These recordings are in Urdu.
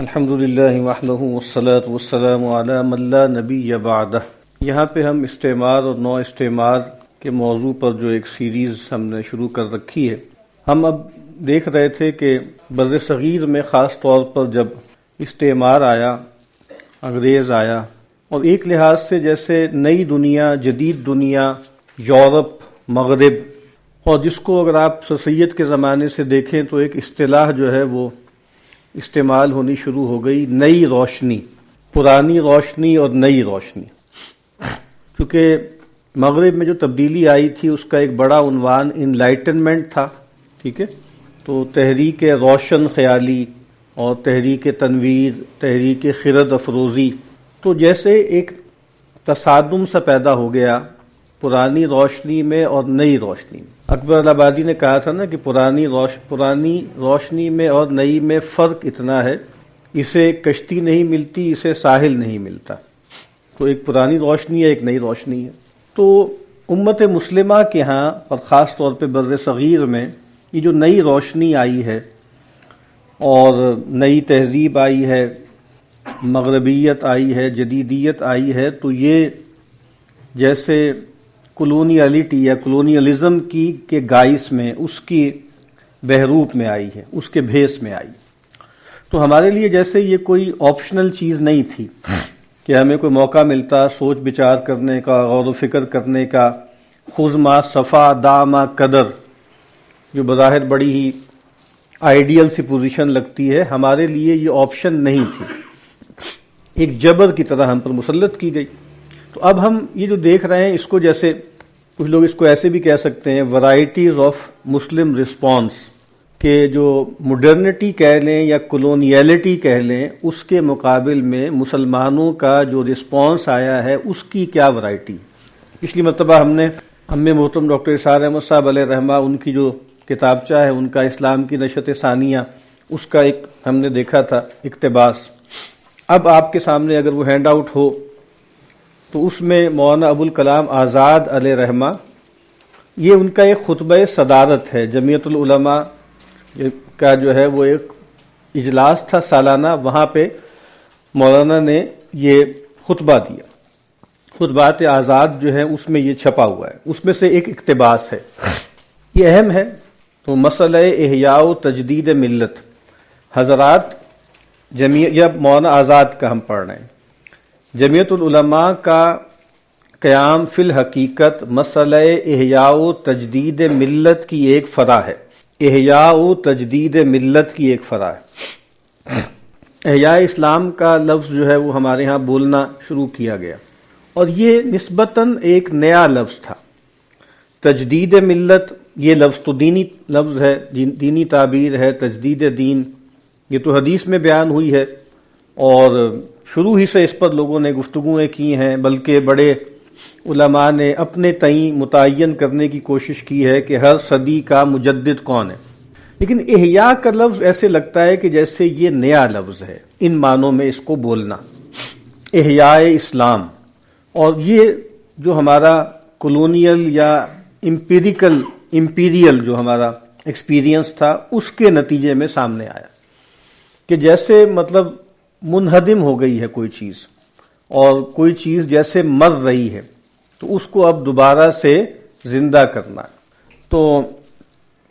الحمدللہ وحدہ والصلاة والسلام علی من لا نبی بعدہ۔ یہاں پہ ہم استعمار اور نو استعمار کے موضوع پر جو ایک سیریز ہم نے شروع کر رکھی ہے، ہم اب دیکھ رہے تھے کہ بر صغیر میں خاص طور پر جب استعمار آیا، انگریز آیا، اور ایک لحاظ سے جیسے نئی دنیا، جدید دنیا، یورپ، مغرب، اور جس کو اگر آپ سر سید کے زمانے سے دیکھیں تو ایک اصطلاح جو ہے وہ استعمال ہونی شروع ہو گئی، نئی روشنی، پرانی روشنی اور نئی روشنی۔ کیونکہ مغرب میں جو تبدیلی آئی تھی اس کا ایک بڑا عنوان انلائٹنمنٹ تھا، ٹھیک ہے، تو تحریک روشن خیالی اور تحریک تنویر، تحریک خرد افروزی، تو جیسے ایک تصادم سا پیدا ہو گیا پرانی روشنی میں اور نئی روشنی میں۔ اکبر آبادی نے کہا تھا نا کہ پرانی روشنی میں اور نئی میں فرق اتنا ہے، اسے کشتی نہیں ملتی، اسے ساحل نہیں ملتا۔ تو ایک پرانی روشنی ہے، ایک نئی روشنی ہے۔ تو امت مسلمہ کے ہاں اور خاص طور پہ بر صغیر میں یہ جو نئی روشنی آئی ہے اور نئی تہذیب آئی ہے، مغربیت آئی ہے، جدیدیت آئی ہے، تو یہ جیسے کلونیلٹی یا کلونیلزم کی کے گائس میں، اس کی بہروپ میں آئی ہے، اس کے بھیس میں آئی۔ تو ہمارے لیے جیسے یہ کوئی آپشنل چیز نہیں تھی کہ ہمیں کوئی موقع ملتا سوچ بچار کرنے کا، غور و فکر کرنے کا، خذ ما صفا دا ما قدر، جو بظاہر بڑی ہی آئیڈیل سی پوزیشن لگتی ہے، ہمارے لیے یہ آپشن نہیں تھی، ایک جبر کی طرح ہم پر مسلط کی گئی۔ تو اب ہم یہ جو دیکھ رہے ہیں اس کو، جیسے کچھ لوگ اس کو ایسے بھی کہہ سکتے ہیں ورائٹیز آف مسلم رسپانس، کہ جو مڈرنٹی کہہ لیں یا کلونیلٹی کہہ لیں، اس کے مقابل میں مسلمانوں کا جو رسپانس آیا ہے اس کی کیا ورائٹی۔ پچھلی مرتبہ ہم نے محترم ڈاکٹر اسحاق احمد صاحب علیہ رحمہ، ان کی جو کتابچہ ہے ان کا اسلام کی نشت ثانیہ، اس کا ایک ہم نے دیکھا تھا اقتباس۔ اب آپ کے سامنے اگر وہ ہینڈ آؤٹ ہو تو اس میں مولانا ابوالکلام آزاد علیہ رحمہ، یہ ان کا ایک خطبہ صدارت ہے، جمعیت العلماء کا جو ہے وہ ایک اجلاس تھا سالانہ، وہاں پہ مولانا نے یہ خطبہ دیا، خطبات آزاد جو ہے اس میں یہ چھپا ہوا ہے، اس میں سے ایک اقتباس ہے، یہ اہم ہے۔ تو مسئلہ احیاء و تجدید ملت، حضرات یا مولانا آزاد کا ہم پڑھ رہے ہیں، جمعیت العلماء کا قیام فی الحقیقت مسئلہ احیاء و تجدید ملت کی ایک فرع ہے، احیاء و تجدید ملت کی ایک فرع ہے۔ احیاء اسلام کا لفظ جو ہے وہ ہمارے ہاں بولنا شروع کیا گیا، اور یہ نسبتاً ایک نیا لفظ تھا۔ تجدید ملت یہ لفظ تو دینی لفظ ہے، دینی تعبیر ہے، تجدید دین یہ تو حدیث میں بیان ہوئی ہے، اور شروع ہی سے اس پر لوگوں نے گفتگویں کی ہیں، بلکہ بڑے علماء نے اپنے تئیں متعین کرنے کی کوشش کی ہے کہ ہر صدی کا مجدد کون ہے۔ لیکن احیاء کا لفظ ایسے لگتا ہے کہ جیسے یہ نیا لفظ ہے، ان معنوں میں اس کو بولنا، احیاء اسلام، اور یہ جو ہمارا کلونیل یا امپیریل جو ہمارا ایکسپیرینس تھا اس کے نتیجے میں سامنے آیا کہ جیسے مطلب منہدم ہو گئی ہے کوئی چیز، اور کوئی چیز جیسے مر رہی ہے، تو اس کو اب دوبارہ سے زندہ کرنا۔ تو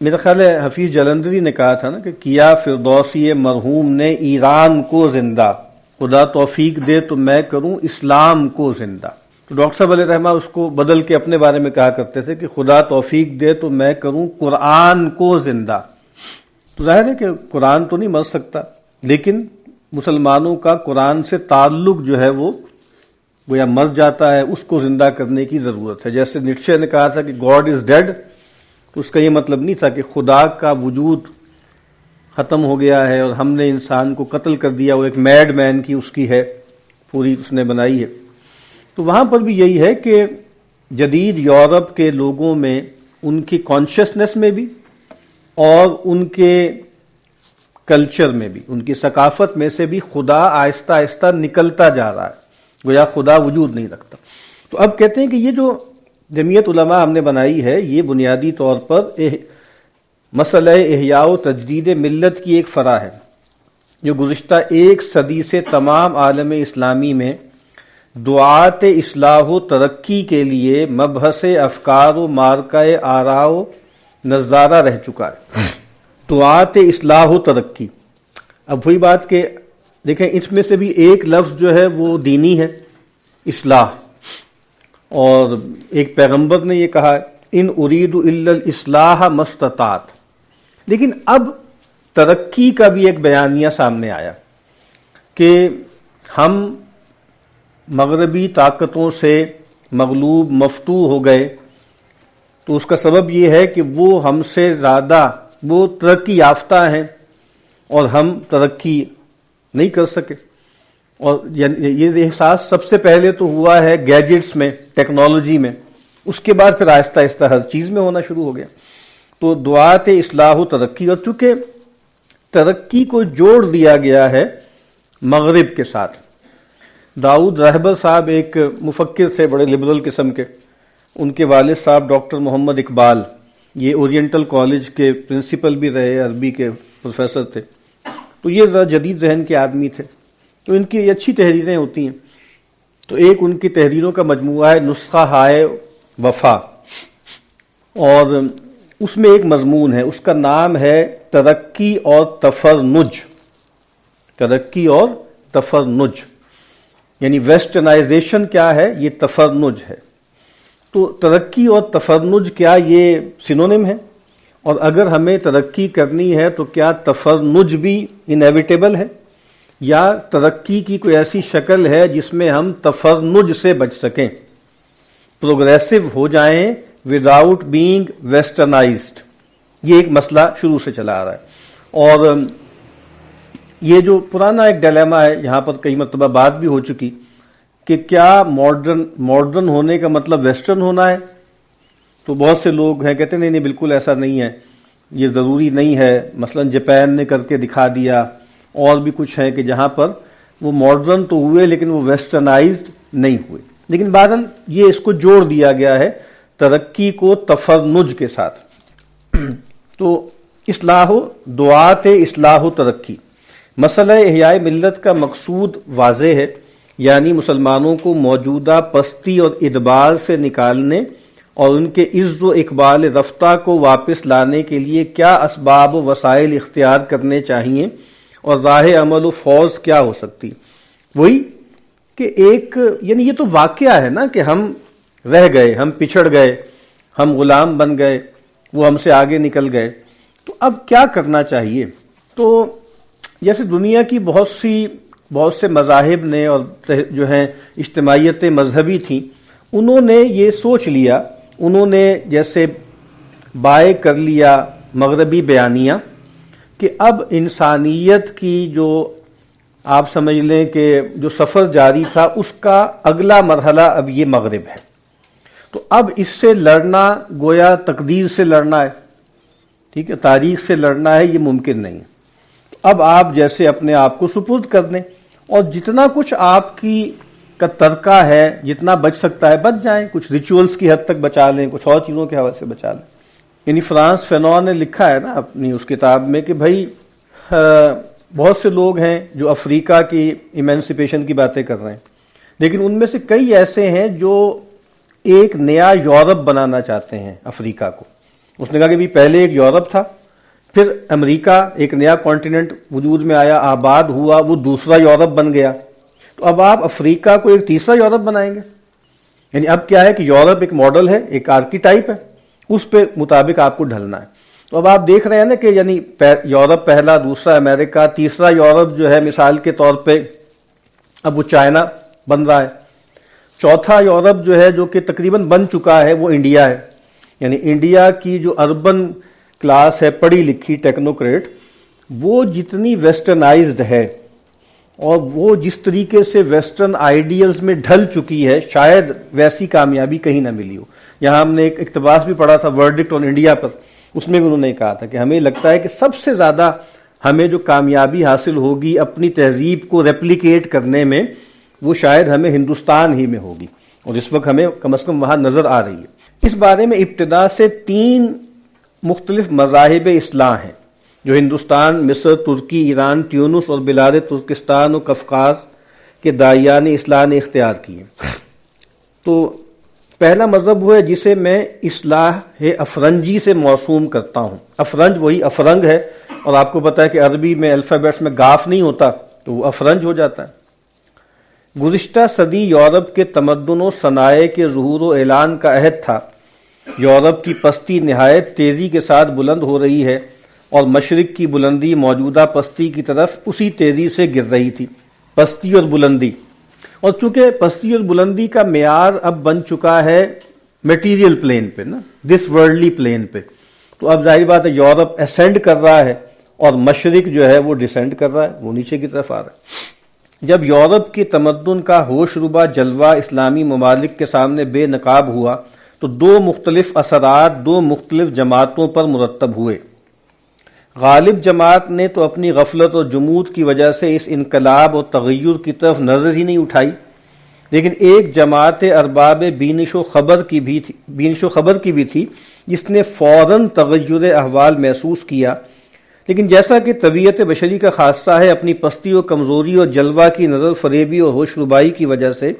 میرا خیال ہے حفیظ جلندری نے کہا تھا نا کہ کیا فردوسی مرحوم نے ایران کو زندہ، خدا توفیق دے تو میں کروں اسلام کو زندہ۔ تو ڈاکٹر صاحب علیہ رحمہ اس کو بدل کے اپنے بارے میں کہا کرتے تھے کہ خدا توفیق دے تو میں کروں قرآن کو زندہ۔ تو ظاہر ہے کہ قرآن تو نہیں مر سکتا، لیکن مسلمانوں کا قرآن سے تعلق جو ہے وہ گویا مر جاتا ہے، اس کو زندہ کرنے کی ضرورت ہے۔ جیسے نیٹشے نے کہا تھا کہ گاڈ از ڈیڈ، تو اس کا یہ مطلب نہیں تھا کہ خدا کا وجود ختم ہو گیا ہے اور ہم نے انسان کو قتل کر دیا، وہ ایک میڈ مین کی اس کی ہے پوری اس نے بنائی ہے۔ تو وہاں پر بھی یہی ہے کہ جدید یورپ کے لوگوں میں، ان کی کانشیسنس میں بھی اور ان کے کلچر میں بھی، ان کی ثقافت میں سے بھی خدا آہستہ آہستہ نکلتا جا رہا ہے، گویا خدا وجود نہیں رکھتا۔ تو اب کہتے ہیں کہ یہ جو جمعیت علماء ہم نے بنائی ہے، یہ بنیادی طور پر مسئلہ احیاء و تجدید ملت کی ایک فرع ہے، جو گزشتہ ایک صدی سے تمام عالم اسلامی میں دعات اصلاح و ترقی کے لیے مبحث افکار و مارکہ آراء و نظارہ رہ چکا ہے۔ دعات اصلاح و ترقی، اب وہی بات کہ دیکھیں اس میں سے بھی ایک لفظ جو ہے وہ دینی ہے، اصلاح، اور ایک پیغمبر نے یہ کہا ان ارید الا الاصلاح ما استطعت، لیکن اب ترقی کا بھی ایک بیانیہ سامنے آیا کہ ہم مغربی طاقتوں سے مغلوب مفتوح ہو گئے، تو اس کا سبب یہ ہے کہ وہ ہم سے زیادہ وہ ترقی یافتہ ہیں اور ہم ترقی نہیں کر سکے۔ اور یہ احساس سب سے پہلے تو ہوا ہے گیجٹس میں، ٹیکنالوجی میں، اس کے بعد پھر آہستہ آہستہ ہر چیز میں ہونا شروع ہو گیا۔ تو دعات اصلاح و ترقی، اور چونکہ ترقی کو جوڑ دیا گیا ہے مغرب کے ساتھ۔ داؤد رہبر صاحب ایک مفکر تھے بڑے لبرل قسم کے، ان کے والد صاحب ڈاکٹر محمد اقبال، یہ اورینٹل کالج کے پرنسپل بھی رہے، عربی کے پروفیسر تھے، تو یہ ذرا جدید ذہن کے آدمی تھے، تو ان کی اچھی تحریریں ہوتی ہیں۔ تو ایک ان کی تحریروں کا مجموعہ ہے نسخہ ہائے وفا، اور اس میں ایک مضمون ہے، اس کا نام ہے ترقی اور تفرنج۔ ترقی اور تفرنج یعنی ویسٹرنائزیشن کیا ہے، یہ تفرنج ہے۔ تو ترقی اور تفرنج کیا یہ سینونیم ہے؟ اور اگر ہمیں ترقی کرنی ہے تو کیا تفرنج بھی انیویٹیبل ہے، یا ترقی کی کوئی ایسی شکل ہے جس میں ہم تفرنج سے بچ سکیں، پروگریسو ہو جائیں وداؤٹ بینگ ویسٹرنائزڈ؟ یہ ایک مسئلہ شروع سے چلا آ رہا ہے، اور یہ جو پرانا ایک ڈیلیما ہے، یہاں پر کئی مرتبہ بات بھی ہو چکی کہ کیا ماڈرن ہونے کا مطلب ویسٹرن ہونا ہے؟ تو بہت سے لوگ ہیں کہتے ہیں نہیں بالکل ایسا نہیں ہے، یہ ضروری نہیں ہے، مثلا جاپان نے کر کے دکھا دیا، اور بھی کچھ ہے کہ جہاں پر وہ ماڈرن تو ہوئے لیکن وہ ویسٹرنائزڈ نہیں ہوئے، لیکن بہرحال یہ اس کو جوڑ دیا گیا ہے ترقی کو تفرنج کے ساتھ۔ تو اصلاح و دعات اصلاح و ترقی، مسئلہ احیاء ملت کا مقصود واضح ہے، یعنی مسلمانوں کو موجودہ پستی اور ادبار سے نکالنے اور ان کے عز و اقبال رفتہ کو واپس لانے کے لیے کیا اسباب و وسائل اختیار کرنے چاہیے، اور راہ عمل و فوز کیا ہو سکتی۔ وہی کہ ایک یعنی یہ تو واقعہ ہے نا کہ ہم رہ گئے، ہم پچھڑ گئے، ہم غلام بن گئے، وہ ہم سے آگے نکل گئے، تو اب کیا کرنا چاہیے؟ تو جیسے دنیا کی بہت سے مذاہب نے اور جو ہیں اجتماعیتیں مذہبی تھیں، انہوں نے یہ سوچ لیا، انہوں نے جیسے بائے کر لیا مغربی بیانیہ کہ اب انسانیت کی جو آپ سمجھ لیں کہ جو سفر جاری تھا اس کا اگلا مرحلہ اب یہ مغرب ہے، تو اب اس سے لڑنا گویا تقدیر سے لڑنا ہے، ٹھیک ہے، تاریخ سے لڑنا ہے، یہ ممکن نہیں ہے۔ اب آپ جیسے اپنے آپ کو سپرد کر دیں، اور جتنا کچھ آپ کا ترکہ ہے، جتنا بچ سکتا ہے بچ جائیں، کچھ ریچولز کی حد تک بچا لیں، کچھ اور چیزوں کے حوالے سے بچا لیں۔ یعنی فرانس فینون نے لکھا ہے نا اپنی اس کتاب میں کہ بھائی بہت سے لوگ ہیں جو افریقہ کی ایمینسیپیشن کی باتیں کر رہے ہیں، لیکن ان میں سے کئی ایسے ہیں جو ایک نیا یورپ بنانا چاہتے ہیں افریقہ کو۔ اس نے کہا کہ بھی پہلے ایک یورپ تھا، پھر امریکہ ایک نیا کانٹیننٹ وجود میں آیا، آباد ہوا، وہ دوسرا یورپ بن گیا، تو اب آپ افریقہ کو ایک تیسرا یورپ بنائیں گے۔ یعنی اب کیا ہے کہ یورپ ایک ماڈل ہے، ایک آرکیٹائپ ہے، اس پہ مطابق آپ کو ڈھلنا ہے۔ تو اب آپ دیکھ رہے ہیں نا کہ یعنی یورپ پہلا، دوسرا امریکہ، تیسرا یورپ جو ہے مثال کے طور پہ اب وہ چائنا بن رہا ہے، چوتھا یورپ جو ہے جو کہ تقریباً بن چکا ہے وہ انڈیا ہے۔ یعنی انڈیا کی جو اربن کلاس ہے، پڑھی لکھی ٹیکنوکریٹ، وہ جتنی ویسٹرنائزڈ ہے اور وہ جس طریقے سے ویسٹرن آئیڈیلز میں ڈھل چکی ہے، شاید ویسی کامیابی کہیں نہ ملی ہو۔ یہاں ہم نے ایک اقتباس بھی پڑھا تھا ورڈکٹ آن انڈیا پر، اس میں بھی انہوں نے کہا تھا کہ ہمیں لگتا ہے کہ سب سے زیادہ ہمیں جو کامیابی حاصل ہوگی اپنی تہذیب کو ریپلیکیٹ کرنے میں، وہ شاید ہمیں ہندوستان ہی میں ہوگی، اور اس وقت ہمیں کم از کم وہاں نظر آ رہی ہے۔ اس بارے میں ابتدا سے 3 مختلف مذاہب اصلاح ہیں جو ہندوستان، مصر، ترکی، ایران، تیونس اور بلاد ترکستان و قفقاز کے داعیان اصلاح نے اختیار کیے۔ تو پہلا مذہب وہ ہے جسے میں اصلاح افرنجی سے موسوم کرتا ہوں۔ افرنج وہی افرنگ ہے، اور آپ کو پتا ہے کہ عربی میں الفابیٹس میں گاف نہیں ہوتا تو وہ افرنج ہو جاتا ہے۔ گزشتہ صدی یورپ کے تمدن و صنائع کے ظہور و اعلان کا عہد تھا۔ یورپ کی پستی نہایت تیزی کے ساتھ بلند ہو رہی ہے، اور مشرق کی بلندی موجودہ پستی کی طرف اسی تیزی سے گر رہی تھی۔ پستی اور بلندی، اور چونکہ پستی اور بلندی کا معیار اب بن چکا ہے میٹیریل پلین پہ نا، دس ورلڈلی پلین پہ، تو اب ظاہر بات ہے یورپ اسینڈ کر رہا ہے اور مشرق جو ہے وہ ڈسینڈ کر رہا ہے، وہ نیچے کی طرف آ رہا ہے۔ جب یورپ کی تمدن کا ہوش ربا جلوہ اسلامی ممالک کے سامنے بے نقاب ہوا تو دو مختلف اثرات دو مختلف جماعتوں پر مرتب ہوئے۔ غالب جماعت نے تو اپنی غفلت اور جمود کی وجہ سے اس انقلاب اور تغیر کی طرف نظر ہی نہیں اٹھائی، لیکن ایک جماعت ارباب بینش و خبر کی بھی تھی جس نے فوراً تغیر احوال محسوس کیا، لیکن جیسا کہ طبیعت بشری کا خاصہ ہے، اپنی پستی و کمزوری اور جلوہ کی نظر فریبی اور ہوش ربائی کی وجہ سے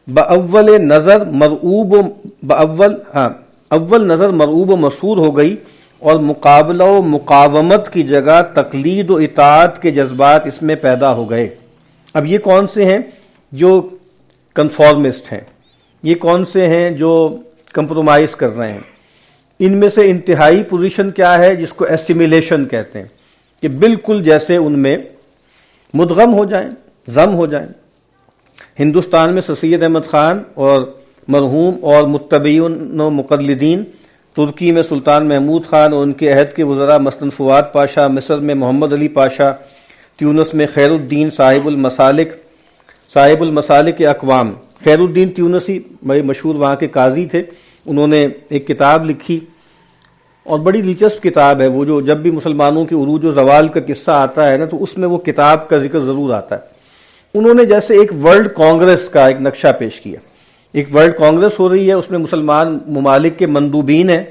اول نظر مرعوب و مسحور ہو گئی، اور مقابلہ و مقاومت کی جگہ تقلید و اطاعت کے جذبات اس میں پیدا ہو گئے۔ اب یہ کون سے ہیں جو کنفارمسٹ ہیں، یہ کون سے ہیں جو کمپرومائز کر رہے ہیں؟ ان میں سے انتہائی پوزیشن کیا ہے جس کو ایسیمیلیشن کہتے ہیں، کہ بالکل جیسے ان میں مدغم ہو جائیں، ضم ہو جائیں۔ ہندوستان میں سر سید احمد خان اور مرحوم اور متبعین و مقلدین، ترکی میں سلطان محمود خان اور ان کے عہد کے وزراء مثلاً فواد پاشا، مصر میں محمد علی پاشا، تیونس میں خیر الدین صاحب المسالک اقوام۔ خیر الدین تیونسی بڑے مشہور وہاں کے قاضی تھے، انہوں نے ایک کتاب لکھی اور بڑی دلچسپ کتاب ہے وہ، جو جب بھی مسلمانوں کے عروج و زوال کا قصہ آتا ہے نا تو اس میں وہ کتاب کا ذکر ضرور آتا ہے۔ انہوں نے جیسے ایک ورلڈ کانگریس کا ایک نقشہ پیش کیا، ایک ورلڈ کانگریس ہو رہی ہے، اس میں مسلمان ممالک کے مندوبین ہیں،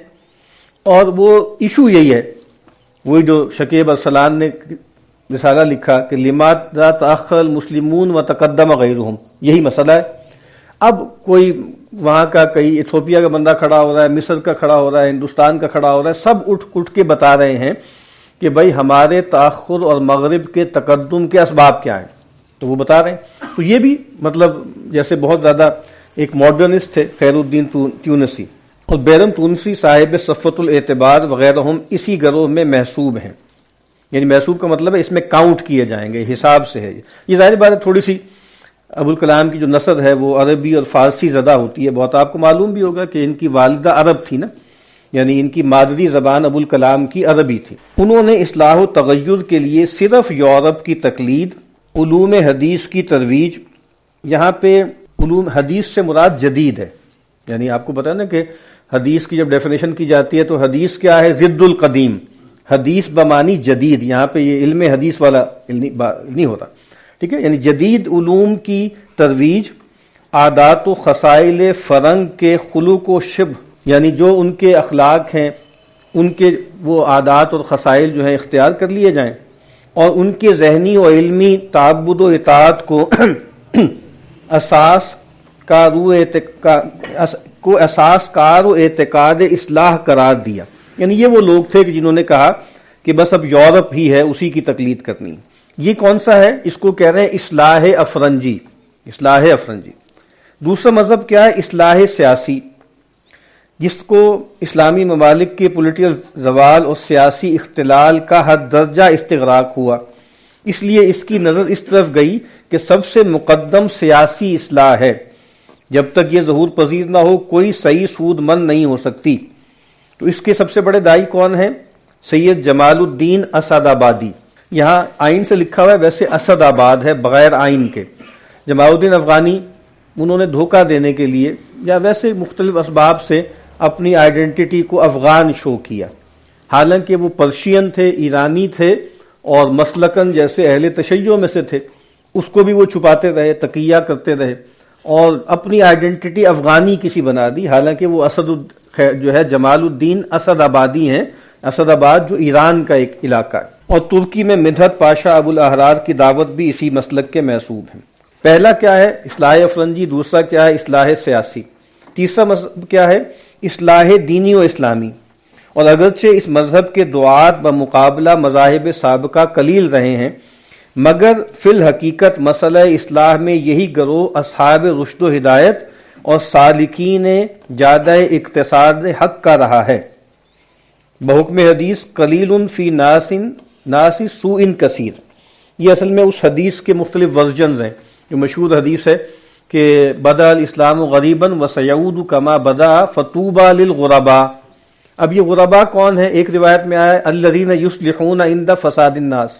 اور وہ ایشو یہی ہے، وہی جو شکیب ارسلان نے رسالہ لکھا کہ لماذا تأخر المسلمون وتقدم غیرهم، یہی مسئلہ ہے۔ اب کوئی وہاں کا کئی ایتھوپیا کا بندہ کھڑا ہو رہا ہے، مصر کا کھڑا ہو رہا ہے، ہندوستان کا کھڑا ہو رہا ہے، سب اٹھ کے بتا رہے ہیں کہ بھائی ہمارے تأخر اور مغرب کے تقدم کے اسباب کیا ہیں، تو وہ بتا رہے ہیں۔ تو یہ بھی مطلب جیسے بہت زیادہ ایک ماڈرنسٹ تھے خیر الدین تیونسی، اور بیرم تونسی صاحب صفت الاعتبار وغیرہ ہم اسی گروہ میں محسوب ہیں، یعنی محسوب کا مطلب ہے اس میں کاؤنٹ کیے جائیں گے، حساب سے ہے۔ یہ ظاہر بات ہے تھوڑی سی ابوالکلام کی جو نسل ہے وہ عربی اور فارسی زدہ ہوتی ہے، بہت آپ کو معلوم بھی ہوگا کہ ان کی والدہ عرب تھی نا، یعنی ان کی مادری زبان ابوالکلام کی عربی تھی۔ انہوں نے اصلاح و تغیر کے لیے صرف یورپ کی تقلید، علوم حدیث کی ترویج، یہاں پہ علوم حدیث سے مراد جدید ہے، یعنی آپ کو پتا ہے نا کہ حدیث کی جب ڈیفینیشن کی جاتی ہے تو حدیث کیا ہے؟ ضد القدیم، حدیث بمانی جدید، یہاں پہ یہ علم حدیث والا نہیں ہوتا، ٹھیک ہے، یعنی جدید علوم کی ترویج، عادات و خصائل فرنگ کے خلق و شبہ، یعنی جو ان کے اخلاق ہیں ان کے وہ عادات اور خصائل جو ہیں اختیار کر لیے جائیں، اور ان کے ذہنی و علمی تعبد و اطاعت کو اساس کار و اعتقاد اصلاح قرار دیا۔ یعنی یہ وہ لوگ تھے کہ جنہوں نے کہا کہ بس اب یورپ ہی ہے، اسی کی تقلید کرنی۔ یہ کون سا ہے؟ اس کو کہہ رہے ہیں اصلاح افرنجی، اصلاح افرنجی۔ دوسرا مذہب کیا ہے؟ اصلاح سیاسی، جس کو اسلامی ممالک کے پولیٹیکل زوال اور سیاسی اختلال کا حد درجہ استغراق ہوا، اس لیے اس کی نظر اس طرف گئی کہ سب سے مقدم سیاسی اصلاح ہے، جب تک یہ ظہور پذیر نہ ہو کوئی صحیح سود مند نہیں ہو سکتی۔ تو اس کے سب سے بڑے داعی کون ہیں؟ سید جمال الدین اسد آبادی، یہاں آئین سے لکھا ہوا ہے، ویسے اسد آباد ہے بغیر آئین کے۔ جمال الدین افغانی، انہوں نے دھوکہ دینے کے لیے یا ویسے مختلف اسباب سے اپنی آئیڈینٹی کو افغان شو کیا، حالانکہ وہ پرشین تھے، ایرانی تھے، اور مسلکن جیسے اہل تشیع میں سے تھے، اس کو بھی وہ چھپاتے رہے، تقیہ کرتے رہے، اور اپنی آئیڈینٹی افغانی کسی بنا دی، حالانکہ وہ جو ہے جمال الدین اسد آبادی ہیں، اسد آباد جو ایران کا ایک علاقہ ہے، اور ترکی میں مدحت پاشا ابو الاحرار کی دعوت بھی اسی مسلک کے محسوب ہیں۔ پہلا کیا ہے؟ اصلاح افرنجی، دوسرا کیا ہے؟ اصلاح سیاسی، تیسرا مذہب کیا ہے؟ اصلاح دینی و اسلامی۔ اور اگرچہ اس مذہب کے دعات بمقابلہ مذاہب سابقہ قلیل رہے ہیں، مگر فی الحقیقت مسئلہ اصلاح میں یہی گروہ اصحاب رشد و ہدایت اور سالکین جادہ اقتصاد حق کا رہا ہے۔ بحکم حدیث قلیل فی ناس سوء کثیر، یہ اصل میں اس حدیث کے مختلف ورژنز ہیں جو مشہور حدیث ہے کہ بدأ الاسلام غریبا وسیعود کما بدأ فطوبى للغرباء۔ اب یہ غرباء کون ہے؟ ایک روایت میں آیا الذین یصلحون عند فساد الناس،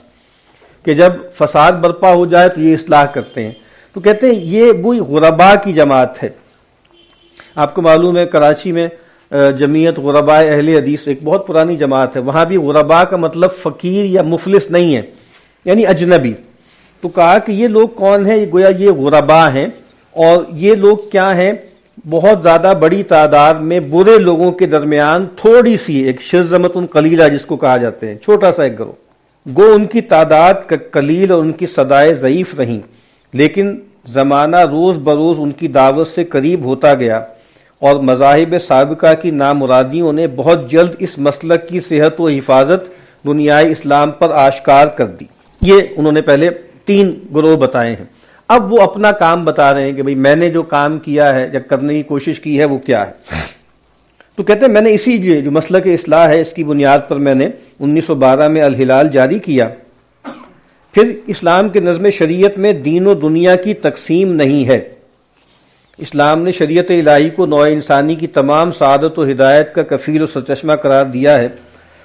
کہ جب فساد برپا ہو جائے تو یہ اصلاح کرتے ہیں۔ تو کہتے ہیں یہ وہی غرباء کی جماعت ہے۔ آپ کو معلوم ہے کراچی میں جمعیت غرباء اہل حدیث ایک بہت پرانی جماعت ہے، وہاں بھی غرباء کا مطلب فقیر یا مفلس نہیں ہے، یعنی اجنبی۔ تو کہا کہ یہ لوگ کون ہیں؟ گویا یہ غرباء ہیں، اور یہ لوگ کیا ہیں؟ بہت زیادہ بڑی تعداد میں برے لوگوں کے درمیان تھوڑی سی ایک شرذمۃ قلیلہ جس کو کہا جاتے ہیں، چھوٹا سا ایک گروہ، گو ان کی تعداد قلیل اور ان کی صدائیں ضعیف رہیں، لیکن زمانہ روز بروز ان کی دعوت سے قریب ہوتا گیا، اور مذاہب سابقہ کی نامرادیوں نے بہت جلد اس مسلک کی صحت و حفاظت دنیائے اسلام پر آشکار کر دی۔ یہ انہوں نے پہلے 3 گروہ بتائے ہیں۔ اب وہ اپنا کام بتا رہے ہیں کہ بھئی میں نے جو کام کیا ہے یا کرنے کی کوشش کی ہے وہ کیا ہے۔ تو کہتے ہیں میں نے اسی جو مسلک اصلاح ہے اس کی بنیاد پر میں نے 1912 میں الہلال جاری کیا۔ پھر اسلام کے نظم شریعت میں دین و دنیا کی تقسیم نہیں ہے۔ اسلام نے شریعت الہی کو نوع انسانی کی تمام سعادت و ہدایت کا کفیل و سرچشمہ قرار دیا ہے،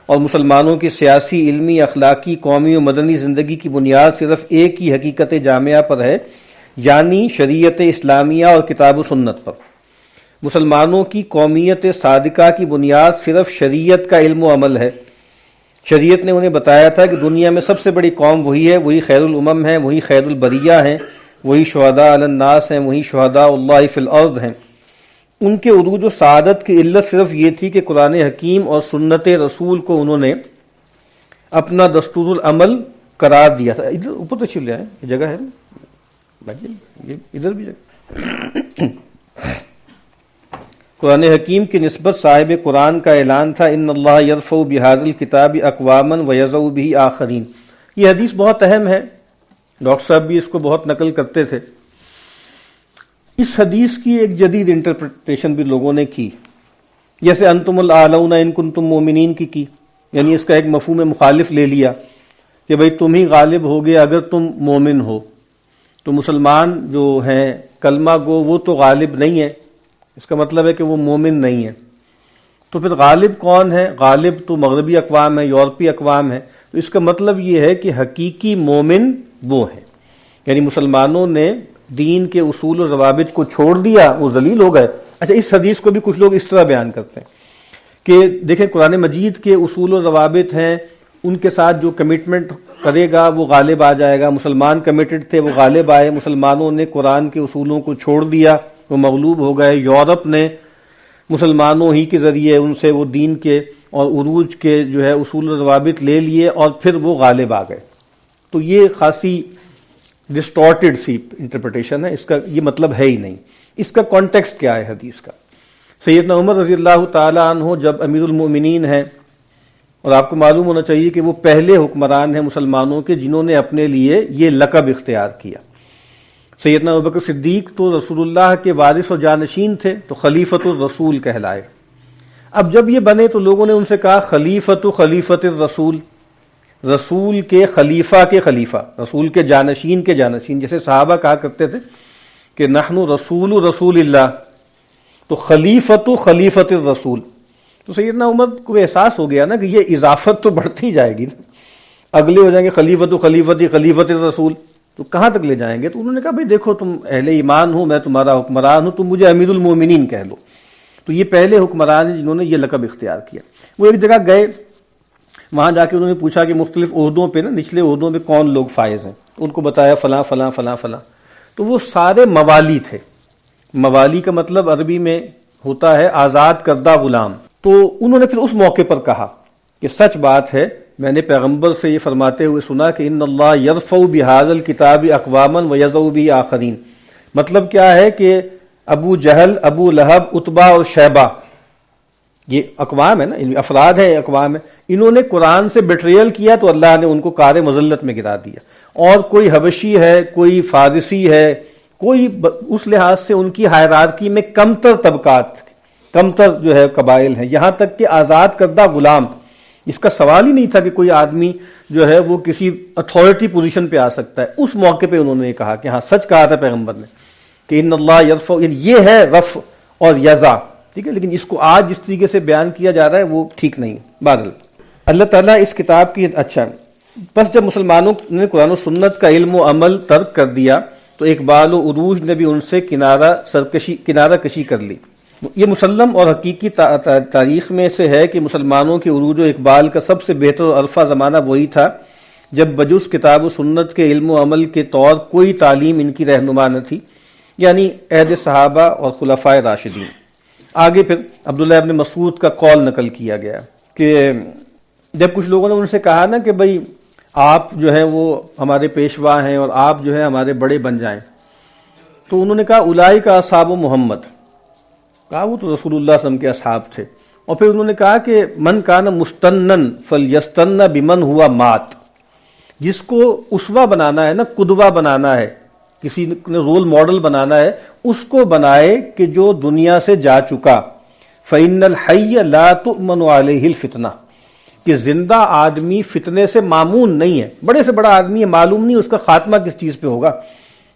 اور مسلمانوں کی سیاسی، علمی، اخلاقی، قومی و مدنی زندگی کی بنیاد صرف ایک ہی حقیقت جامعہ پر ہے، یعنی شریعت اسلامیہ اور کتاب و سنت پر۔ مسلمانوں کی قومیت صادقہ کی بنیاد صرف شریعت کا علم و عمل ہے۔ شریعت نے انہیں بتایا تھا کہ دنیا میں سب سے بڑی قوم وہی ہے، وہی خیر الامم ہے، وہی خیر البریہ ہیں، وہی شہداء علی الناس ہیں، وہی شہداء اللہ فی الارض ہیں۔ ان کے عروج و سعادت کی علت صرف یہ تھی کہ قرآن حکیم اور سنت رسول کو انہوں نے اپنا دستور العمل قرار دیا تھا۔ ادھر اوپر تو چل جائیں، یہ جگہ ہے ادھر بھی جگہ۔ قرآن حکیم کی نسبت صاحب قرآن کا اعلان تھا ان اللہ یرفع بہذا الکتاب اقواما ویضع بہ آخرین۔ یہ حدیث بہت اہم ہے، ڈاکٹر صاحب بھی اس کو بہت نقل کرتے تھے۔ اس حدیث کی ایک جدید انٹرپریٹیشن بھی لوگوں نے کی، جیسے انتم الاعلون ان کنتم مومنین کی، یعنی اس کا ایک مفہوم مخالف لے لیا کہ بھئی تم ہی غالب ہوگے اگر تم مومن ہو۔ تو مسلمان جو ہیں کلمہ گو وہ تو غالب نہیں ہے، اس کا مطلب ہے کہ وہ مومن نہیں ہے۔ تو پھر غالب کون ہے؟ غالب تو مغربی اقوام ہے، یورپی اقوام ہے۔ تو اس کا مطلب یہ ہے کہ حقیقی مومن وہ ہے، یعنی مسلمانوں نے دین کے اصول و ضوابط کو چھوڑ دیا، وہ ذلیل ہو گئے۔ اچھا، اس حدیث کو بھی کچھ لوگ اس طرح بیان کرتے ہیں کہ دیکھیں قرآن مجید کے اصول و ضوابط ہیں، ان کے ساتھ جو کمٹمنٹ کرے گا وہ غالب آ جائے گا۔ مسلمان کمیٹڈ تھے، وہ غالب آئے۔ مسلمانوں نے قرآن کے اصولوں کو چھوڑ دیا، وہ مغلوب ہو گئے۔ یورپ نے مسلمانوں ہی کے ذریعے ان سے وہ دین کے اور عروج کے جو ہے اصول و ضوابط لے لیے، اور پھر وہ غالب آ گئے۔ تو یہ خاصی ڈسٹورٹڈ سی انٹرپریٹیشن ہے، اس کا یہ مطلب ہے ہی نہیں۔ اس کا کانٹیکسٹ کیا ہے حدیث کا؟ سیدنا عمر رضی اللہ تعالی عنہ جب امیر المؤمنین ہیں، اور آپ کو معلوم ہونا چاہیے کہ وہ پہلے حکمران ہیں مسلمانوں کے جنہوں نے اپنے لیے یہ لقب اختیار کیا۔ سیدنا ابوبکر صدیق تو رسول اللہ کے وارث و جانشین تھے، تو خلیفۃ الرسول کہلائے۔ اب جب یہ بنے تو لوگوں نے ان سے کہا خلیفۃ الرسول، رسول کے خلیفہ کے خلیفہ، رسول کے جانشین کے جانشین، جیسے صحابہ کہا کرتے تھے کہ نحن رسول اللہ، تو خلیفۃ الرسول۔ تو سیدنا عمر کو احساس ہو گیا نا کہ یہ اضافت تو بڑھتی جائے گی نا، اگلے ہو جائیں گے خلیفت الرسول، تو کہاں تک لے جائیں گے؟ تو انہوں نے کہا بھئی دیکھو تم اہل ایمان ہو، میں تمہارا حکمران ہوں، تم مجھے امیر المومنین کہہ لو۔ تو یہ پہلے حکمران ہیں جنہوں نے یہ لقب اختیار کیا۔ وہ ایک جگہ گئے، وہاں جا کے انہوں نے پوچھا کہ مختلف عہدوں پہ نا، نچلے عہدوں پہ کون لوگ فائز ہیں؟ ان کو بتایا فلاں فلاں فلاں فلاں۔ تو وہ سارے موالی تھے۔ موالی کا مطلب عربی میں ہوتا ہے آزاد کردہ غلام۔ تو انہوں نے پھر اس موقع پر کہا کہ سچ بات ہے، میں نے پیغمبر سے یہ فرماتے ہوئے سنا کہ ان اللہ یرفع بہذا الکتاب اقواما ویضع به آخرین۔ مطلب کیا ہے کہ ابو جہل، ابو لہب، عتبہ اور شیبہ، یہ اقوام ہے نا، افراد ہیں، اقوام ہیں، انہوں نے قرآن سے بیٹریل کیا تو اللہ نے ان کو کار مذلت میں گرا دیا۔ اور کوئی حبشی ہے، کوئی فارسی ہے، کوئی اس لحاظ سے ان کی ہائرارکی میں کمتر طبقات، کمتر جو ہے قبائل ہیں، یہاں تک کہ آزاد کردہ غلام، اس کا سوال ہی نہیں تھا کہ کوئی آدمی جو ہے وہ کسی اتھارٹی پوزیشن پہ آ سکتا ہے۔ اس موقع پہ انہوں نے یہ کہا کہ ہاں سچ کہا تھا پیغمبر نے کہ ان اللہ یرفع، یہ ہے رفع اور یضع، ٹھیک ہے، لیکن اس کو آج جس طریقے سے بیان کیا جا رہا ہے وہ ٹھیک نہیں۔ بہرحال اللہ تعالیٰ اس کتاب کی اچھا، بس جب مسلمانوں نے قرآن و سنت کا علم و عمل ترک کر دیا تو اقبال و عروج نے بھی ان سے کنارہ کشی کر لی۔ یہ مسلم اور حقیقی تاریخ میں سے ہے کہ مسلمانوں کے عروج و اقبال کا سب سے بہتر اور عرفہ زمانہ وہی تھا جب بجز کتاب و سنت کے علم و عمل کے طور کوئی تعلیم ان کی رہنما نہ تھی، یعنی عہد صحابہ اور خلفائے راشدین۔ آگے پھر عبداللہ ابن مسعود کا قول نقل کیا گیا کہ جب کچھ لوگوں نے ان سے کہا نا کہ بھئی آپ جو ہیں وہ ہمارے پیشوا ہیں اور آپ جو ہیں ہمارے بڑے بن جائیں، تو انہوں نے کہا اولئک اصحاب محمد، کہا وہ تو رسول اللہ صلی اللہ علیہ وسلم کے اصحاب تھے۔ اور پھر انہوں نے کہا کہ من کان مستنن فلیستن بمن ہوا مات، جس کو اسوہ بنانا ہے نا، قدوہ بنانا ہے، کسی نے رول ماڈل بنانا ہے، اس کو بنائے کہ جو دنیا سے جا چکا۔ فإن الحی لا تؤمن علیہ الفتنہ، کہ زندہ آدمی فتنے سے مامون نہیں ہے، بڑے سے بڑا آدمی ہے، معلوم نہیں اس کا خاتمہ کس چیز پہ ہوگا،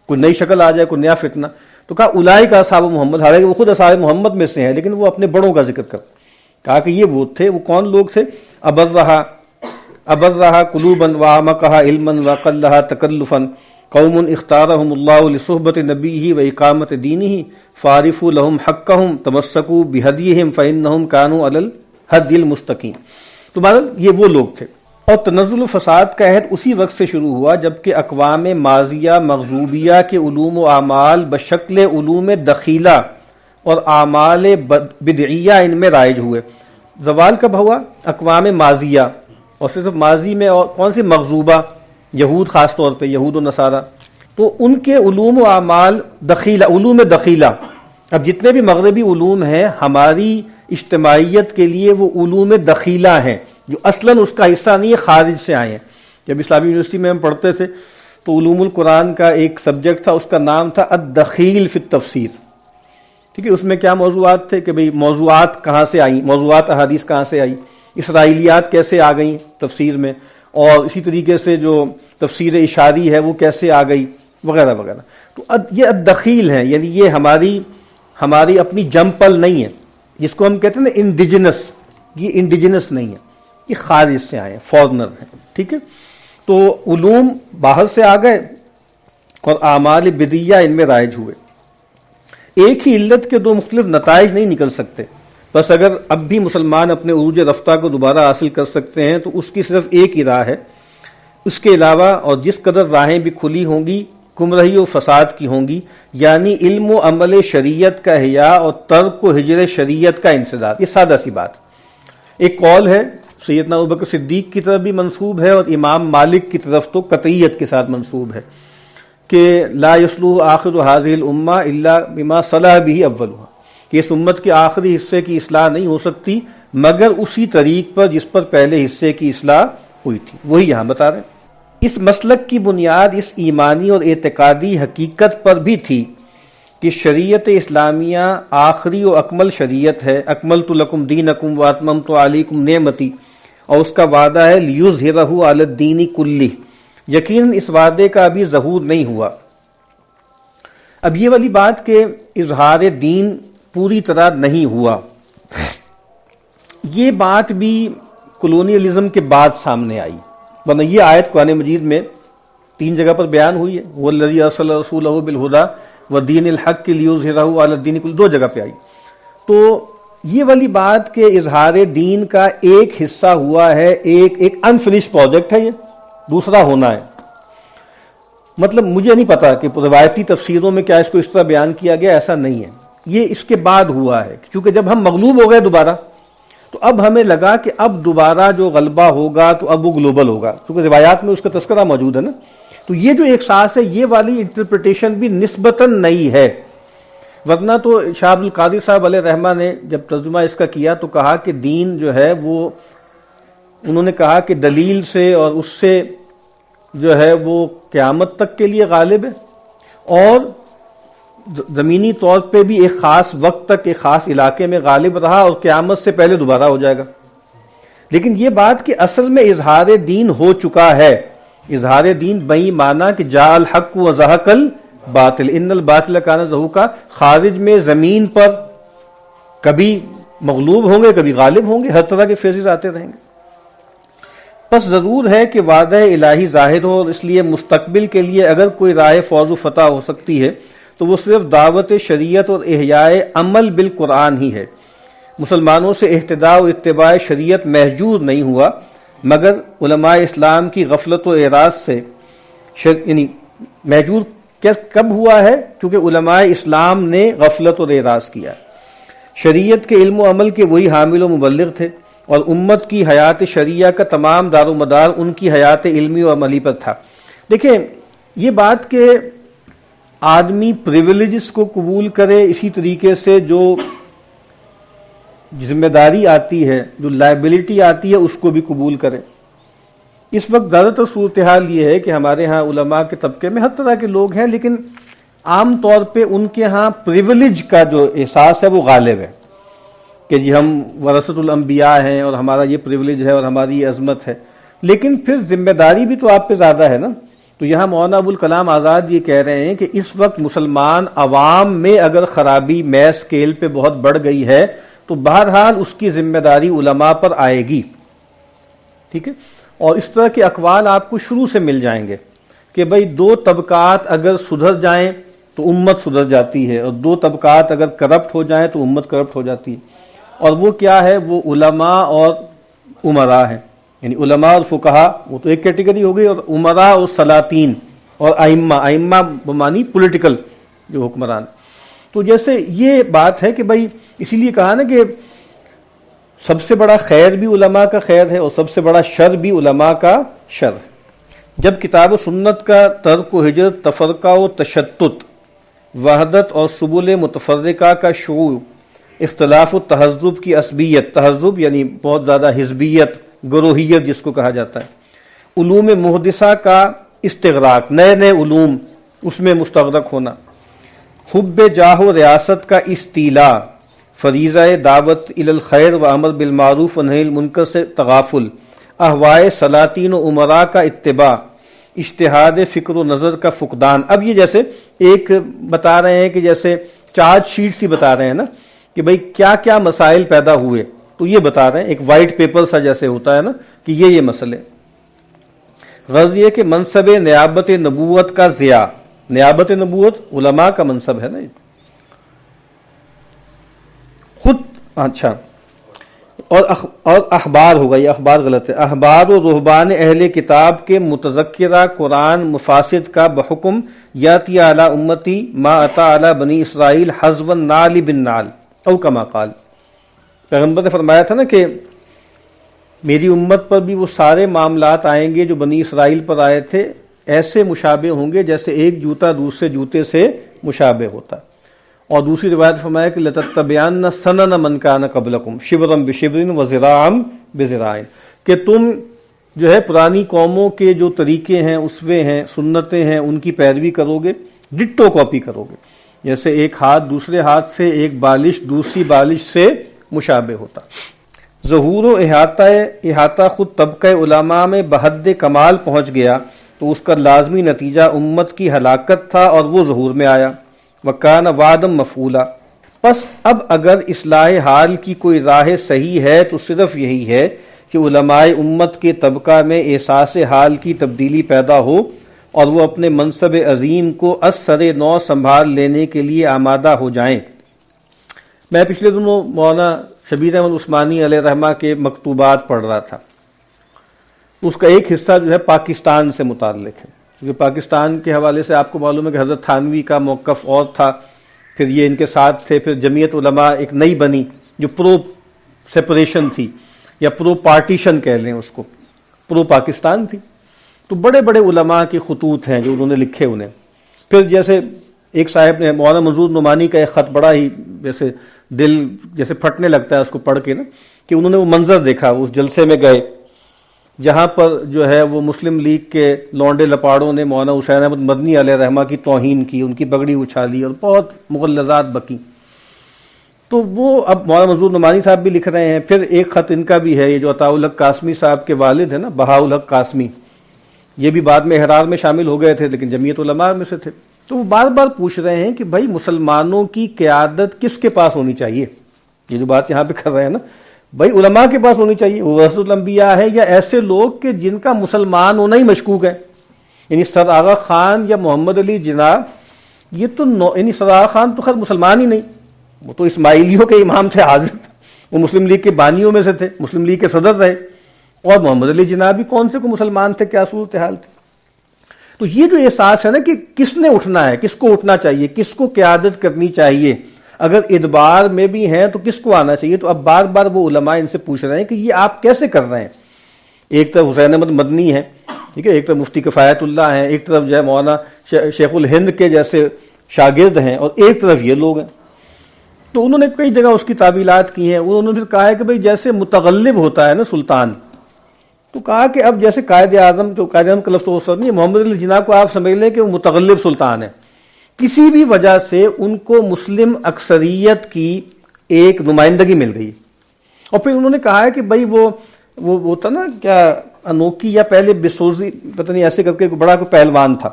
کوئی نئی شکل آ جائے، کوئی نیا فتنہ۔ تو کہا اولئک اصحاب محمد، حالانکہ وہ خود اصحاب محمد میں سے ہیں لیکن وہ اپنے بڑوں کا ذکر کر، کہا کہ یہ وہ تھے، وہ کون لوگ تھے؟ ابرہا قلوبا واعمقہا علما واقلہا تکلفا، قوم اختارہم اللہ لصحبت نبیہ واقامت دینہ فعرفوا لہم حقہم تمسکوا بہدیہم فانہم کانوا علی الہدی المستقیم۔ تو مطلب یہ وہ لوگ تھے۔ اور تنزل و فساد کا عہد اسی وقت سے شروع ہوا جبکہ اقوام ماضیہ مغزوبیہ کے علوم و اعمال بشکل علوم دخیلہ اور اعمال بدعیہ ان میں رائج ہوئے۔ زوال کب ہوا؟ اقوام ماضیہ، اور صرف ماضی میں، اور کون سی؟ مغزوبہ، یہود، خاص طور پہ یہود و نصارہ، تو ان کے علوم و اعمال دخیلہ، علوم دخیلہ۔ اب جتنے بھی مغربی علوم ہیں ہماری اجتماعیت کے لیے وہ علوم دخیلہ ہیں جو اصلاً اس کا حصہ نہیں ہے، خارج سے آئے ہیں۔ جب اسلامی یونیورسٹی میں ہم پڑھتے تھے تو علوم القرآن کا ایک سبجیکٹ تھا، اس کا نام تھا الدخیل فی التفسیر، ٹھیک ہے۔ اس میں کیا موضوعات تھے کہ بھئی موضوعات کہاں سے آئیں، موضوعات احادیث کہاں سے آئی، اسرائیلیات کیسے آ گئیں تفسیر میں، اور اسی طریقے سے جو تفسیر اشاری ہے وہ کیسے آ گئی، وغیرہ وغیرہ۔ تو یہ الدخیل ہے، یعنی یہ ہماری اپنی جمپل نہیں ہے، جس کو ہم کہتے ہیں نا انڈیجنس، یہ انڈیجنس نہیں ہے، یہ خارج سے آئے ہیں، فورنر ہیں، ٹھیک ہے۔ تو علوم باہر سے آ گئے اور اعمال بدیہ ان میں رائج ہوئے۔ ایک ہی علت کے دو مختلف نتائج نہیں نکل سکتے، بس اگر اب بھی مسلمان اپنے عروج رفتہ کو دوبارہ حاصل کر سکتے ہیں تو اس کی صرف ایک ہی راہ ہے، اس کے علاوہ اور جس قدر راہیں بھی کھلی ہوں گی گمراہی و فساد کی ہوں گی، یعنی علم و عمل شریعت کا احیاء اور ترک و ہجر شریعت کا انسداد۔ یہ سادہ سی بات۔ ایک قول ہے سیدنا ابوبکر صدیق کی طرف بھی منسوب ہے اور امام مالک کی طرف تو قطعیت کے ساتھ منسوب ہے کہ لا یصلح آخر هذه الامہ الا بما صلح به اولها، کہ اس امت کے آخری حصے کی اصلاح نہیں ہو سکتی مگر اسی طریق پر جس پر پہلے حصے کی اصلاح ہوئی تھی، وہی یہاں بتا رہے ہیں۔ اس مسلک کی بنیاد اس ایمانی اور اعتقادی حقیقت پر بھی تھی کہ شریعت اسلامیہ آخری و اکمل شریعت ہے، اکملت لکم دینکم واتممت علیکم نعمتی، اور اس کا وعدہ ہے لیظہرہ علی الدین کلہ۔ یقیناً اس وعدے کا ابھی ظہور نہیں ہوا۔ اب یہ والی بات کہ اظہار دین پوری طرح نہیں ہوا، یہ بات بھی کولونیلزم کے بعد سامنے آئی، ورنہ یہ آیت قرآن مجید میں 3 جگہ پر بیان ہوئی ہے، والذی ارسل رسولہ بالہدی ودین الحق لیظہرہ علی الدین کلہ، 2 جگہ پہ آئی۔ تو یہ والی بات کہ اظہار دین کا ایک حصہ ہوا ہے، ایک انفنش پروجیکٹ ہے، یہ دوسرا ہونا ہے۔ مطلب مجھے نہیں پتا کہ روایتی تفسیروں میں کیا اس کو اس طرح بیان کیا گیا، ایسا نہیں ہے، یہ اس کے بعد ہوا ہے، کیونکہ جب ہم مغلوب ہو گئے دوبارہ تو اب ہمیں لگا کہ اب دوبارہ جو غلبہ ہوگا تو اب وہ گلوبل ہوگا، کیونکہ روایات میں اس کا تذکرہ موجود ہے نا. تو یہ جو احساس ہے، یہ والی انٹرپریٹیشن بھی نسبتاً نئی ہے. ورنہ تو شاہ عبد القادر صاحب علیہ رحمہ نے جب ترجمہ اس کا کیا تو کہا کہ دین جو ہے وہ، انہوں نے کہا کہ دلیل سے اور اس سے جو ہے وہ قیامت تک کے لیے غالب ہے، اور زمینی طور پہ بھی ایک خاص وقت تک ایک خاص علاقے میں غالب رہا اور قیامت سے پہلے دوبارہ ہو جائے گا. لیکن یہ بات کہ اصل میں اظہار دین ہو چکا ہے. اظہار دین بئی معنی کہ جاء الحق و زہق الباطل ان الباطل کان زہوقا، خارج میں زمین پر کبھی مغلوب ہوں گے کبھی غالب ہوں گے، ہر طرح کے فیزز آتے رہیں گے. پس ضرور ہے کہ وعدہ الہی ظاہر ہو، اور اس لیے مستقبل کے لیے اگر کوئی راہ فوز و فتح ہو سکتی ہے تو وہ صرف دعوت شریعت اور احیاء عمل بالقرآن ہی ہے. مسلمانوں سے اہتداء و اتباع شریعت محجور نہیں ہوا، مگر علماء اسلام کی غفلت و اعراض سے یعنی محجور کب ہوا ہے؟ کیونکہ علماء اسلام نے غفلت اور اعراض کیا. شریعت کے علم و عمل کے وہی حامل و مبلغ تھے، اور امت کی حیات شریعہ کا تمام دار و مدار ان کی حیات علمی و عملی پر تھا. دیکھیں یہ بات کہ آدمی پریویلیجز کو قبول کرے، اسی طریقے سے جو ذمہ داری آتی ہے، جو لائبلٹی آتی ہے، اس کو بھی قبول کرے. اس وقت زیادہ تر صورتحال یہ ہے کہ ہمارے ہاں علماء کے طبقے میں ہر طرح کے لوگ ہیں، لیکن عام طور پہ ان کے ہاں پریویلیج کا جو احساس ہے وہ غالب ہے کہ جی ہم ورثۃ الانبیاء ہیں اور ہمارا یہ پریویلیج ہے اور ہماری یہ عظمت ہے. لیکن پھر ذمہ داری بھی تو آپ پہ زیادہ ہے نا. تو یہاں مولانا ابوالکلام آزاد یہ کہہ رہے ہیں کہ اس وقت مسلمان عوام میں اگر خرابی میس اسکیل پہ بہت بڑھ گئی ہے تو بہرحال اس کی ذمہ داری علماء پر آئے گی. ٹھیک ہے، اور اس طرح کے اقوال آپ کو شروع سے مل جائیں گے کہ بھئی دو طبقات اگر سدھر جائیں تو امت سدھر جاتی ہے، اور دو طبقات اگر کرپٹ ہو جائیں تو امت کرپٹ ہو جاتی ہے. اور وہ کیا ہے؟ وہ علماء اور امراء ہیں. یعنی علماء اور فقہا وہ تو ایک کیٹیگری ہو گئی، اور امراء اور سلاطین اور ائمہ بمانی پولیٹیکل جو حکمران. تو جیسے یہ بات ہے کہ بھئی اسی لیے کہا نا کہ سب سے بڑا خیر بھی علماء کا خیر ہے اور سب سے بڑا شر بھی علماء کا شر ہے. جب کتاب و سنت کا ترک و ہجرت، تفرقہ و تشتت، وحدت اور سبل متفرقہ کا شعور، اختلاف و تہذب کی عصبیت، تہذب یعنی بہت زیادہ حزبیت، گروہیت جس کو کہا جاتا ہے، علوم محدثہ کا استغراق، نئے نئے علوم اس میں مستغرق ہونا، حب جاہ و ریاست کا استیلاء، فریضہ دعوت الی الخیر و امر بالمعروف و نہی المنکر سے تغافل، اہوائے سلاطین و امراء کا اتباع، اجتہاد فکر و نظر کا فقدان. اب یہ جیسے ایک بتا رہے ہیں کہ جیسے چارج شیٹ ہی بتا رہے ہیں نا کہ بھئی کیا کیا مسائل پیدا ہوئے، تو یہ بتا رہے ہیں ایک وائٹ پیپر سا جیسے ہوتا ہے نا کہ یہ مسئلے. غرض یہ کہ منصب نیابت نبوت کا ضیاء، نیابت نبوت علماء کا منصب ہے نا خود. اچھا، اور اخبار ہوگا، یہ اخبار غلط ہے. احبار و رہبان اہل کتاب کے متذکرہ قرآن مفاسد کا بحکم یاتی علی امتی ما اتا علی بنی اسرائیل حزو النال بالنال او کما قال. پیغمبر نے فرمایا تھا نا کہ میری امت پر بھی وہ سارے معاملات آئیں گے جو بنی اسرائیل پر آئے تھے، ایسے مشابہ ہوں گے جیسے ایک جوتا دوسرے جوتے سے مشابہ ہوتا. اور دوسری روایت فرمایا کہ لَتَتَّبِعَنَّ سَنَنَ مَنْ كَانَ قَبْلَكُمْ شِبْرًا بِشِبْرٍ وَذِرَاعًا بِذِرَاعٍ، کہ تم جو ہے پرانی قوموں کے جو طریقے ہیں، اسوے ہیں، سنتیں ہیں، ان کی پیروی کرو گے، ڈٹو کاپی کرو گے. جیسے ایک ہاتھ دوسرے ہاتھ سے، ایک بالش دوسری بالش سے مشابہ ہوتا. ظہور و احاطہ خود طبقہ علماء میں بحد کمال پہنچ گیا تو اس کا لازمی نتیجہ امت کی ہلاکت تھا، اور وہ ظہور میں آیا. وَكَانَ وَعْدًا مَفْعُولًا. پس اب اگر اصلاح حال کی کوئی راہ صحیح ہے تو صرف یہی ہے کہ علماء امت کے طبقہ میں احساس حال کی تبدیلی پیدا ہو اور وہ اپنے منصب عظیم کو از سر نو سنبھال لینے کے لیے آمادہ ہو جائیں. میں پچھلے دنوں مولانا شبیر احمد عثمانی علیہ رحمہ کے مکتوبات پڑھ رہا تھا. اس کا ایک حصہ جو ہے پاکستان سے متعلق ہے، کیونکہ پاکستان کے حوالے سے آپ کو معلوم ہے کہ حضرت تھانوی کا موقف اور تھا، پھر یہ ان کے ساتھ تھے، پھر جمعیت علماء ایک نئی بنی جو پرو سپریشن تھی یا پرو پارٹیشن کہہ لیں اس کو، پرو پاکستان تھی. تو بڑے بڑے علماء کے خطوط ہیں جو انہوں نے لکھے انہیں. پھر جیسے ایک صاحب نے مولانا منظور نعمانی کا ایک خط بڑا ہی جیسے دل جیسے پھٹنے لگتا ہے اس کو پڑھ کے نا، کہ انہوں نے وہ منظر دیکھا، اس جلسے میں گئے جہاں پر جو ہے وہ مسلم لیگ کے لونڈے لپاڑوں نے مولانا حسین احمد مدنی علیہ رحمہ کی توہین کی، ان کی پگڑی اچھالی اور بہت مغلظات بکی. تو وہ اب مولانا منظور نعمانی صاحب بھی لکھ رہے ہیں. پھر ایک خط ان کا بھی ہے، یہ جو عطاء الحق قاسمی صاحب کے والد ہیں نا، بہاء الحق قاسمی، یہ بھی بعد میں احرار میں شامل ہو گئے تھے لیکن جمعیت علماء میں سے تھے. تو وہ بار بار پوچھ رہے ہیں کہ بھائی مسلمانوں کی قیادت کس کے پاس ہونی چاہیے؟ یہ جو بات یہاں پہ کر رہے ہیں نا، بھائی علماء کے پاس ہونی چاہیے، وہ ورثۃ الانبیاء ہے یا ایسے لوگ کہ جن کا مسلمان ہونا ہی مشکوک ہے. یعنی سر آغا خان یا محمد علی جناح، یہ تو یعنی سر آغا خان تو خیر مسلمان ہی نہیں، وہ تو اسماعیلیوں کے امام تھے حضرت، وہ مسلم لیگ کے بانیوں میں سے تھے، مسلم لیگ کے صدر رہے. اور محمد علی جناح بھی کون سے کو مسلمان تھے، کیا صورتحال تھی. تو یہ جو احساس ہے نا کہ کس نے اٹھنا ہے، کس کو اٹھنا چاہیے، کس کو قیادت کرنی چاہیے، اگر ادبار میں بھی ہیں تو کس کو آنا چاہیے. تو اب بار بار وہ علماء ان سے پوچھ رہے ہیں کہ یہ آپ کیسے کر رہے ہیں. ایک طرف حسین احمد مدنی ہے، ٹھیک ہے، ایک طرف مفتی کفایت اللہ ہیں، ایک طرف جو ہے مولانا شیخ الہند کے جیسے شاگرد ہیں، اور ایک طرف یہ لوگ ہیں. تو انہوں نے کئی جگہ اس کی تعویلات کی ہیں. انہوں نے پھر کہا ہے کہ بھئی جیسے متغلب ہوتا ہے نا سلطان، تو کہا کہ اب جیسے قائد اعظم، جو قائد اعظم کا لفظ تو نہیں، محمد علی جناح کو آپ سمجھ لیں کہ وہ متغلب سلطان ہے. کسی بھی وجہ سے ان کو مسلم اکثریت کی ایک نمائندگی مل گئی. اور پھر انہوں نے کہا ہے کہ بھئی وہ تھا نا کیا انوکھی یا پہلے بسوزی پتہ نہیں ایسے کر کے بڑا کوئی پہلوان تھا،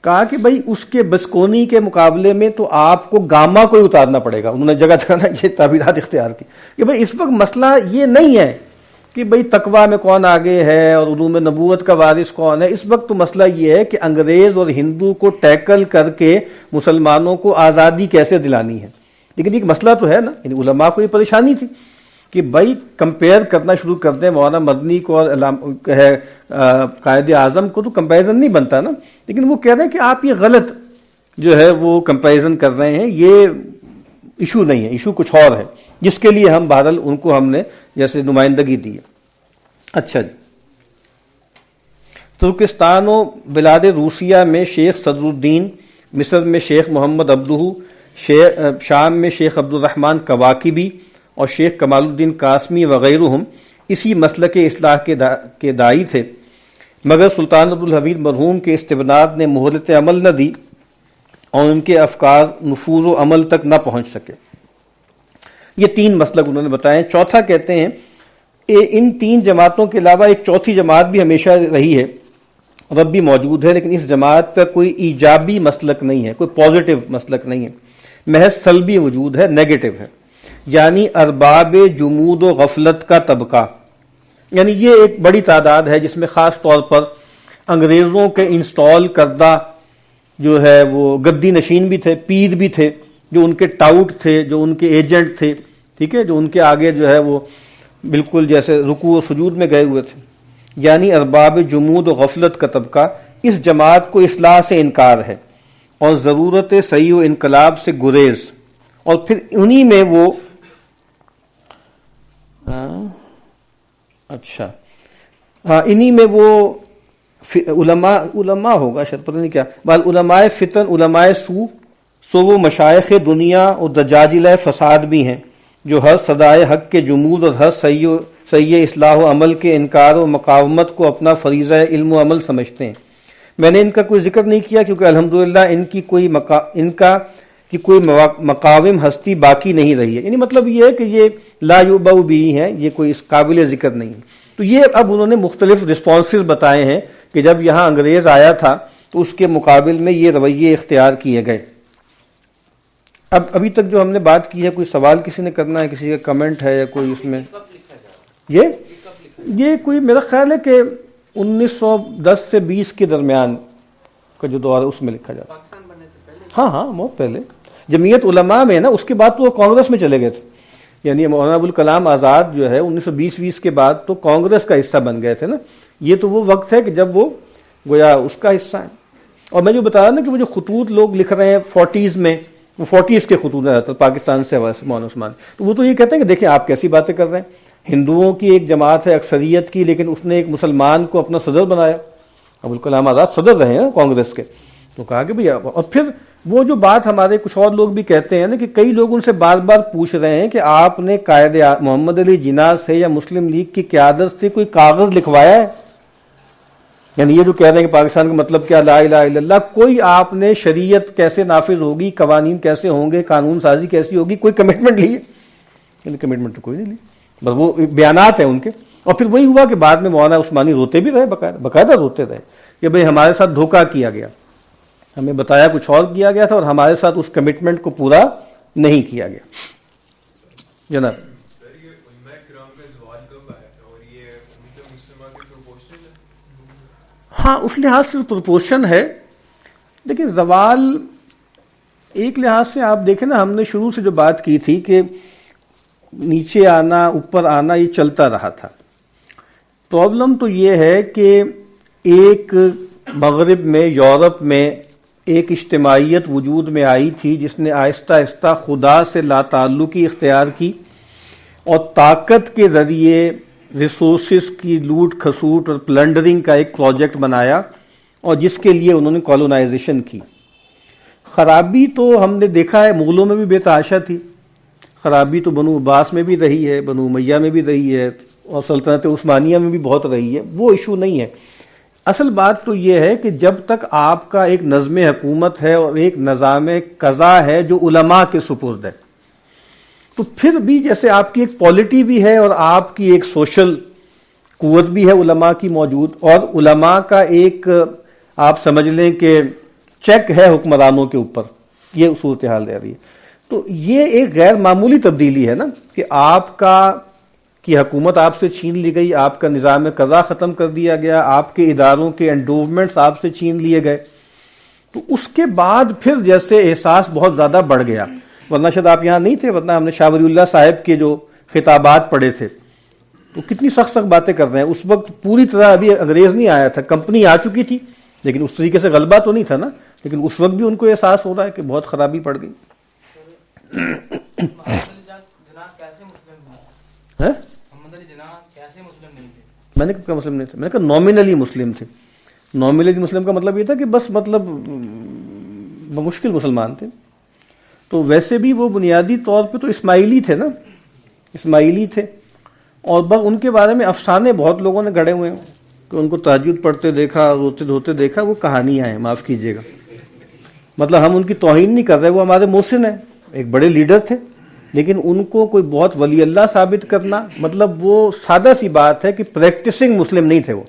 کہا کہ بھئی اس کے بسکونی کے مقابلے میں تو آپ کو گاما کو ہی اتارنا پڑے گا. انہوں نے جگہ جگہ یہ تعبیرات اختیار کی کہ بھئی اس وقت مسئلہ یہ نہیں ہے کہ بھئی تقوی میں کون آگے ہے اور علوم نبوت کا وارث کون ہے. اس وقت تو مسئلہ یہ ہے کہ انگریز اور ہندو کو ٹیکل کر کے مسلمانوں کو آزادی کیسے دلانی ہے. لیکن ایک مسئلہ تو ہے نا، یعنی علماء کو یہ پریشانی تھی کہ بھائی کمپیئر کرنا شروع کر دیں مولانا مدنی کو اور قائد اعظم کو، تو کمپیریزن نہیں بنتا نا. لیکن وہ کہہ رہے ہیں کہ آپ یہ غلط جو ہے وہ کمپیریزن کر رہے ہیں، یہ ایشو نہیں ہے، ایشو کچھ اور ہے جس کے لیے ہم بہرحال ان کو ہم نے جیسے نمائندگی دی ہے. اچھا جی، ترکستان و بلاد روسیہ میں شیخ صدر الدین، مصر میں شیخ محمد عبدہ، شام میں شیخ عبد الرحمن کواکبی اور شیخ کمال الدین قاسمی وغیرہم اسی مسلک اصلاح کے داعی تھے، مگر سلطان عبدالحمید مرحوم کے استبداد نے مہلت عمل نہ دی اور ان کے افکار نفوذ و عمل تک نہ پہنچ سکے. یہ تین مسلک انہوں نے بتائے. چوتھا کہتے ہیں ان تین جماعتوں کے علاوہ ایک چوتھی جماعت بھی ہمیشہ رہی ہے اور اب بھی موجود ہے، لیکن اس جماعت کا کوئی ایجابی مسلک نہیں ہے، کوئی پازیٹیو مسلک نہیں ہے، محض سلبی وجود ہے، نیگیٹو ہے. یعنی ارباب جمود و غفلت کا طبقہ، یعنی یہ ایک بڑی تعداد ہے جس میں خاص طور پر انگریزوں کے انسٹال کردہ جو ہے وہ گدی نشین بھی تھے، پیر بھی تھے، جو ان کے ٹاؤٹ تھے، جو ان کے ایجنٹ تھے، ٹھیک ہے، جو ان کے آگے جو ہے وہ بالکل جیسے رکوع و سجود میں گئے ہوئے تھے. یعنی ارباب جمود و غفلت کا طبقہ. اس جماعت کو اصلاح سے انکار ہے اور ضرورت صحیح و انقلاب سے گریز، اور پھر انہی میں وہ انہی میں وہ علماء ہوگا شاید، پتہ نہیں کیا، بل علماء فتن، علماء سو وہ مشائخ دنیا اور دجاجلہ فساد بھی ہیں جو ہر صدائے حق کے جمود اور ہر صحیح اصلاح و عمل کے انکار و مقاومت کو اپنا فریضہ علم و عمل سمجھتے ہیں. میں نے ان کا کوئی ذکر نہیں کیا کیونکہ الحمدللہ ان کی کوئی مقاوم ہستی باقی نہیں رہی ہے. یعنی مطلب یہ ہے کہ یہ لا یعبأ بھی ہیں، یہ کوئی اس قابل ذکر نہیں ہے. تو یہ اب انہوں نے مختلف رسپانسز بتائے ہیں کہ جب یہاں انگریز آیا تھا تو اس کے مقابل میں یہ رویے اختیار کیے گئے. اب ابھی تک جو ہم نے بات کی ہے، کوئی سوال کسی نے کرنا ہے، کسی کا کمنٹ ہے یا کوئی اس میں؟ یہ کوئی میرا خیال ہے کہ 1910 سے 20 کے درمیان کا جو دور ہے اس میں لکھا جاتا ہے. ہاں بہت پہلے جمعیت علماء میں نا، اس کے بعد تو وہ کانگریس میں چلے گئے تھے. یعنی مولانا ابوالکلام آزاد جو ہے 1920 کے بعد تو کانگریس کا حصہ بن گئے تھے نا. یہ تو وہ وقت ہے کہ جب وہ گویا اس کا حصہ ہے. اور میں جو بتا رہا نا کہ وہ جو خطوط لوگ لکھ رہے ہیں 40s میں وہ 40s کے خطوط رہتا پاکستان سے مولانا عثمان. تو وہ تو یہ کہتے ہیں کہ دیکھیں آپ کیسی باتیں کر رہے ہیں, ہندوؤں کی ایک جماعت ہے اکثریت کی, لیکن اس نے ایک مسلمان کو اپنا صدر بنایا. ابوالکلام آزاد صدر رہے ہیں کانگریس کے. تو کہا کہ بھئی, اور پھر وہ جو بات ہمارے کچھ اور لوگ بھی کہتے ہیں نا کہ کئی لوگ ان سے بار بار پوچھ رہے ہیں کہ آپ نے قائد محمد علی جناح سے یا مسلم لیگ کی قیادت سے کوئی کاغذ لکھوایا ہے؟ یعنی یہ جو کہہ رہے ہیں کہ پاکستان کا مطلب کیا لا الہ الا اللہ, کوئی آپ نے شریعت کیسے نافذ ہوگی, قوانین کیسے ہوں گے, قانون سازی کیسی ہوگی, کوئی کمٹمنٹ لی ہے؟ یعنی کمٹمنٹ تو کوئی نہیں لی, بس وہ بیانات ہیں ان کے. اور پھر وہی ہوا کہ بعد میں مولانا عثمانی روتے بھی رہے, باقاعدہ روتے رہے کہ بھئی ہمارے ساتھ دھوکہ کیا گیا, ہمیں بتایا کچھ اور کیا گیا تھا اور ہمارے ساتھ اس کمٹمنٹ کو پورا نہیں کیا گیا. جناب ہاں اس لحاظ سے پروپورشن ہے, لیکن زوال ایک لحاظ سے آپ دیکھیں نا, ہم نے شروع سے جو بات کی تھی کہ نیچے آنا اوپر آنا یہ چلتا رہا تھا. پرابلم تو یہ ہے کہ ایک مغرب میں, یورپ میں ایک اجتماعیت وجود میں آئی تھی جس نے آہستہ آہستہ خدا سے لا تعلقی اختیار کی اور طاقت کے ذریعے ریسورسز کی لوٹ کھسوٹ اور پلنڈرنگ کا ایک پروجیکٹ بنایا, اور جس کے لیے انہوں نے کالونائزیشن کی. خرابی تو ہم نے دیکھا ہے مغلوں میں بھی بے تحاشا تھی, خرابی تو بنو عباس میں بھی رہی ہے, بنو امیہ میں بھی رہی ہے, اور سلطنت عثمانیہ میں بھی بہت رہی ہے. وہ ایشو نہیں ہے. اصل بات تو یہ ہے کہ جب تک آپ کا ایک نظم حکومت ہے اور ایک نظام قضا ہے جو علماء کے سپرد ہے, تو پھر بھی جیسے آپ کی ایک پالیٹی بھی ہے اور آپ کی ایک سوشل قوت بھی ہے علماء کی موجود, اور علماء کا ایک آپ سمجھ لیں کہ چیک ہے حکمرانوں کے اوپر, یہ صورتحال رہ رہی ہے. تو یہ ایک غیر معمولی تبدیلی ہے نا کہ آپ کی حکومت آپ سے چھین لی گئی, آپ کا نظام قضا ختم کر دیا گیا, آپ کے اداروں کے انڈوومنٹس آپ سے چھین لیے گئے. تو اس کے بعد پھر جیسے احساس بہت زیادہ بڑھ گیا, ورنہ شاید آپ یہاں نہیں تھے, ورنہ ہم نے شاہ ولی اللہ صاحب کے جو خطابات پڑھے تھے تو کتنی سخت سخت باتیں کر رہے ہیں. اس وقت پوری طرح ابھی انگریز نہیں آیا تھا, کمپنی آ چکی تھی, لیکن اس طریقے سے غلبہ تو نہیں تھا نا, لیکن اس وقت بھی ان کو احساس ہو رہا ہے کہ بہت خرابی پڑ گئی. میں نے کہا مسلم نہیں تھے, میں نے کہا نامنلی مسلم تھے. نامنلی مسلم کا مطلب یہ تھا کہ بس مطلب بمشکل مسلمان تھے. تو ویسے بھی وہ بنیادی طور پہ تو اسماعیلی تھے نا, اسماعیلی تھے, اور بس ان کے بارے میں افسانے بہت لوگوں نے گڑھے ہوئے ہیں کہ ان کو تہجد پڑھتے دیکھا, روتے دھوتے دیکھا. وہ کہانیاں ہیں, معاف کیجیے گا, مطلب ہم ان کی توہین نہیں کر رہے, وہ ہمارے محسن ہیں, ایک بڑے لیڈر تھے, لیکن ان کو کوئی بہت ولی اللہ ثابت کرنا, مطلب وہ سادہ سی بات ہے کہ پریکٹسنگ مسلم نہیں تھے, وہ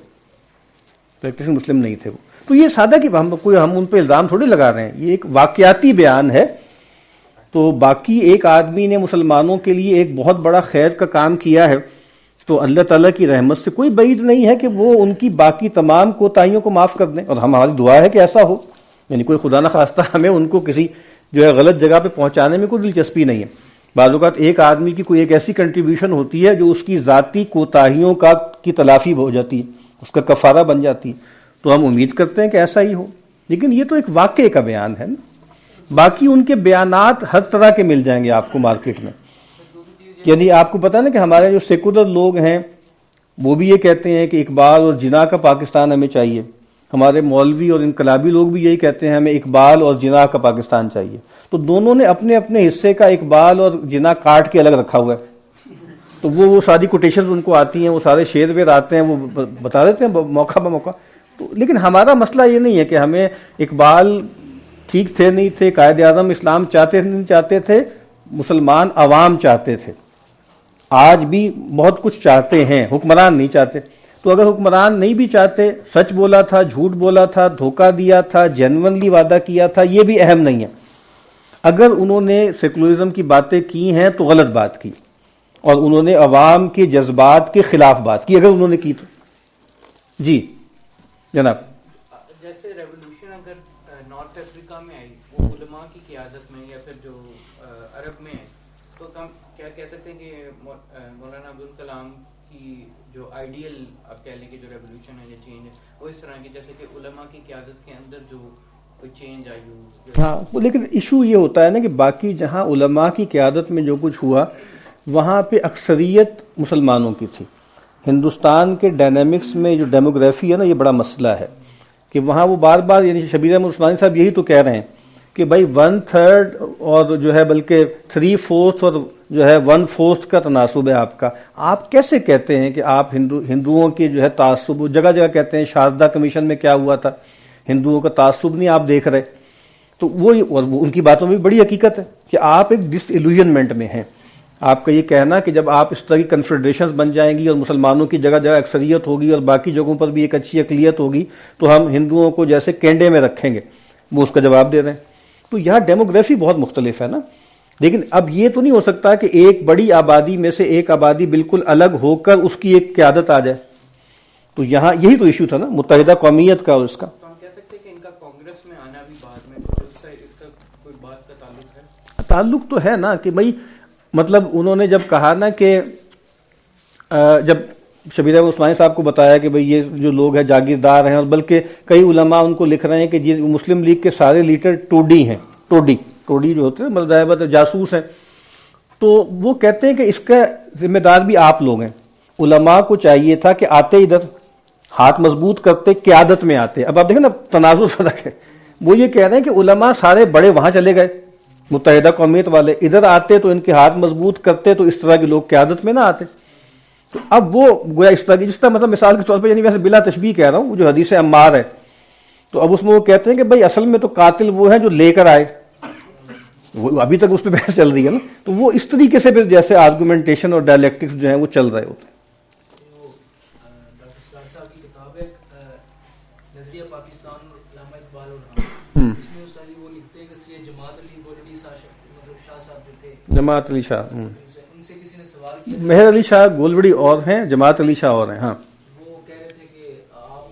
پریکٹسنگ مسلم نہیں تھے وہ. تو یہ سادہ کہ ہم ان پہ الزام تھوڑی لگا رہے ہیں, یہ ایک واقعاتی بیان ہے. تو باقی ایک آدمی نے مسلمانوں کے لیے ایک بہت بڑا خیر کا کام کیا ہے, تو اللہ تعالیٰ کی رحمت سے کوئی بعید نہیں ہے کہ وہ ان کی باقی تمام کوتاہیوں کو معاف کر دیں, اور ہماری دعا ہے کہ ایسا ہو. یعنی کوئی خدا نہ خواستہ ہمیں ان کو کسی جو ہے غلط جگہ پہ پہنچانے میں کوئی دلچسپی نہیں ہے. بعض اوقات ایک آدمی کی کوئی ایک ایسی کنٹریبیوشن ہوتی ہے جو اس کی ذاتی کوتاہیوں کی تلافی ہو جاتی ہے, اس کا کفارہ بن جاتی ہے. تو ہم امید کرتے ہیں کہ ایسا ہی ہو, لیکن یہ تو ایک واقعے کا بیان ہے نا. باقی ان کے بیانات ہر طرح کے مل جائیں گے آپ کو مارکیٹ میں. یعنی آپ کو پتا نا کہ ہمارے جو سیکولر لوگ ہیں وہ بھی یہ کہتے ہیں کہ اقبال اور جناح کا پاکستان ہمیں چاہیے. ہمارے مولوی اور انقلابی لوگ بھی یہی کہتے ہیں ہمیں اقبال اور جناح کا پاکستان چاہیے. تو دونوں نے اپنے اپنے حصے کا اقبال اور جناح کاٹ کے الگ رکھا ہوا ہے. تو وہ ساری کوٹیشنز ان کو آتی ہیں, وہ سارے شعر ویر آتے ہیں, وہ بتا دیتے ہیں موقع بموقع. تو لیکن ہمارا مسئلہ یہ نہیں ہے کہ ہمیں اقبال ٹھیک تھے نہیں تھے, قائد اعظم اسلام چاہتے نہیں چاہتے تھے, مسلمان عوام چاہتے تھے, آج بھی بہت کچھ چاہتے ہیں, حکمران نہیں چاہتے. تو اگر حکمران نہیں بھی چاہتے, سچ بولا تھا, جھوٹ بولا تھا, دھوکہ دیا تھا, جینونلی وعدہ کیا تھا, یہ بھی اہم نہیں ہے. اگر انہوں نے سیکولرزم کی باتیں کی ہیں تو غلط بات کی, اور انہوں نے عوام کے جذبات کے خلاف بات کی اگر انہوں نے کی تو. جی جناب. جیسے ریولوشن اگر نارتھ افریقہ میں آئی وہ علماء کی قیادت میں یا پھر جو عرب میں ہے, تو ہم کیا کہہ سکتے ہیں کہ مولانا ابوالکلام کی جو آئیڈیل آپ کہہ لیں کہ جو ریولوشن ہے یا چینج ہے وہ اس طرح کی, جیسے کہ علماء کی قیادت کے اندر جو کوئی چینج آئی ہو. ہاں لیکن ایشو یہ ہوتا ہے نا کہ باقی جہاں علماء کی قیادت میں جو کچھ ہوا وہاں پہ اکثریت مسلمانوں کی تھی. ہندوستان کے ڈائنامکس میں جو ڈیموگرافی ہے نا یہ بڑا مسئلہ ہے کہ وہاں وہ بار بار یعنی شبیر احمد عثمانی صاحب یہی تو کہہ رہے ہیں کہ بھائی 1/3 اور جو ہے بلکہ 3/4 اور جو ہے 1/4 کا تناسب ہے آپ کا. آپ کیسے کہتے ہیں کہ آپ ہندوؤں کے جو ہے تعصب جگہ جگہ کہتے ہیں شاردا کمیشن میں کیا ہوا تھا ہندوؤں کا تعصب نہیں آپ دیکھ رہے. تو وہ ان کی باتوں میں بھی بڑی حقیقت ہے کہ آپ ایک ڈس ایلوژنمنٹ میں ہیں. آپ کا یہ کہنا کہ جب آپ اس طرح کی کنفیڈریشنز بن جائیں گی اور مسلمانوں کی جگہ جگہ اکثریت ہوگی اور باقی جگہوں پر بھی ایک اچھی اقلیت ہوگی تو ہم ہندوؤں کو جیسے کینڈے میں رکھیں گے. وہ اس کا جواب دے رہے ہیں. تو یہاں ڈیموگرافی بہت مختلف ہے نا. لیکن اب یہ تو نہیں ہو سکتا کہ ایک بڑی آبادی میں سے ایک آبادی بالکل الگ ہو کر اس کی ایک قیادت آ جائے. تو یہاں یہی تو ایشو تھا نا متحدہ قومیت کا اور اس کا. تو ہم کہہ سکتے ہیں کہ ان کا کانگریس میں آنا بھی بعد میں اس کا کوئی بات کا تعلق ہے. تعلق تو ہے نا کہ بھائی مطلب انہوں نے جب کہا نا کہ جب شبیر احمد عثمانی صاحب کو بتایا کہ بھئی یہ جو لوگ ہیں جاگیردار ہیں اور بلکہ کئی علماء ان کو لکھ رہے ہیں کہ یہ مسلم لیگ کے سارے لیڈر ٹوڈی ہیں. ٹوڈی جو ہوتے ہیں مطلب جاسوس ہیں. تو وہ کہتے ہیں کہ اس کا ذمہ دار بھی آپ لوگ ہیں. علماء کو چاہیے تھا کہ آتے ادھر ہاتھ مضبوط کرتے قیادت میں آتے. اب آپ دیکھیں نا تنازع فرق ہے. وہ یہ کہہ رہے ہیں کہ علماء سارے بڑے وہاں چلے گئے متحدہ قومیت والے ادھر آتے تو ان کے ہاتھ مضبوط کرتے تو اس طرح کے لوگ قیادت میں نہ آتے. تو اب وہ گویا اس طرح کی جس طرح مطلب مثال کے طور پہ یعنی ویسے بلا تشبیہ کہہ رہا ہوں وہ جو حدیث عمار ہے تو اب اس میں وہ کہتے ہیں کہ بھائی اصل میں تو قاتل وہ ہیں جو لے کر آئے. وہ ابھی تک اس پہ بحث چل رہی ہے نا. تو وہ اس طریقے سے پھر جیسے آرگومنٹیشن اور ڈائلیکٹکس جو ہیں وہ چل رہے ہوتے ہیں. ڈاکٹر صاحب کی کتاب ہے نظریہ پاکستان علامہ اقبال اور اس میں ساری وہ لکھتے ہیں کہ جماعت علی گولڈی شاہ صاحب جو تھے جماعت علی شاہ ان سے کسی نے سوال کیا مہر علی شاہ گولوڑی اور ہیں جماعت علی شاہ اور ہیں. ہاں وہ کہہ رہے تھے کہ آپ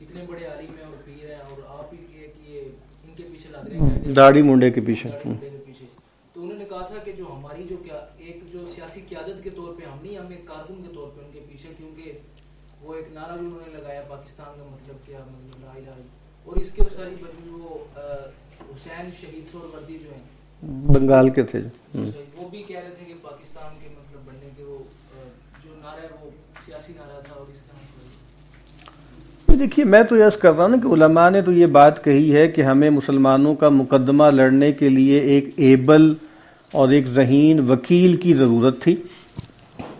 اتنے بڑے عالم ہیں اور پیر ہیں اور آپ ہی کہ ان کے پیچھے لگ رہے ہیں داڑھی منڈے کے پیچھے. تو انہوں نے کہا تھا کہ جو ہماری جو ایک جو سیاسی قیادت کے طور پہ ہم نہیں ہم ایک کارکن کے طور پہ ان کے پیچھے کیونکہ وہ ایک نعرہ بھی انہوں نے لگایا پاکستان کا مطلب کیا مطلب لا الہ الا اور اس کے ساری وہ حسین شہید سہروردی جو ہیں بنگال کے تھے وہ بھی کہہ رہے تھے کہ پاکستان کے مطلب بننے کے وہ جو نعرہ ہے وہ سیاسی نعرہ تھا. اور اس طرح دیکھیے میں تو یس کر رہا ہوں نا کہ علماء نے تو یہ بات کہی ہے کہ ہمیں مسلمانوں کا مقدمہ لڑنے کے لیے ایک ایبل اور ایک ذہین وکیل کی ضرورت تھی.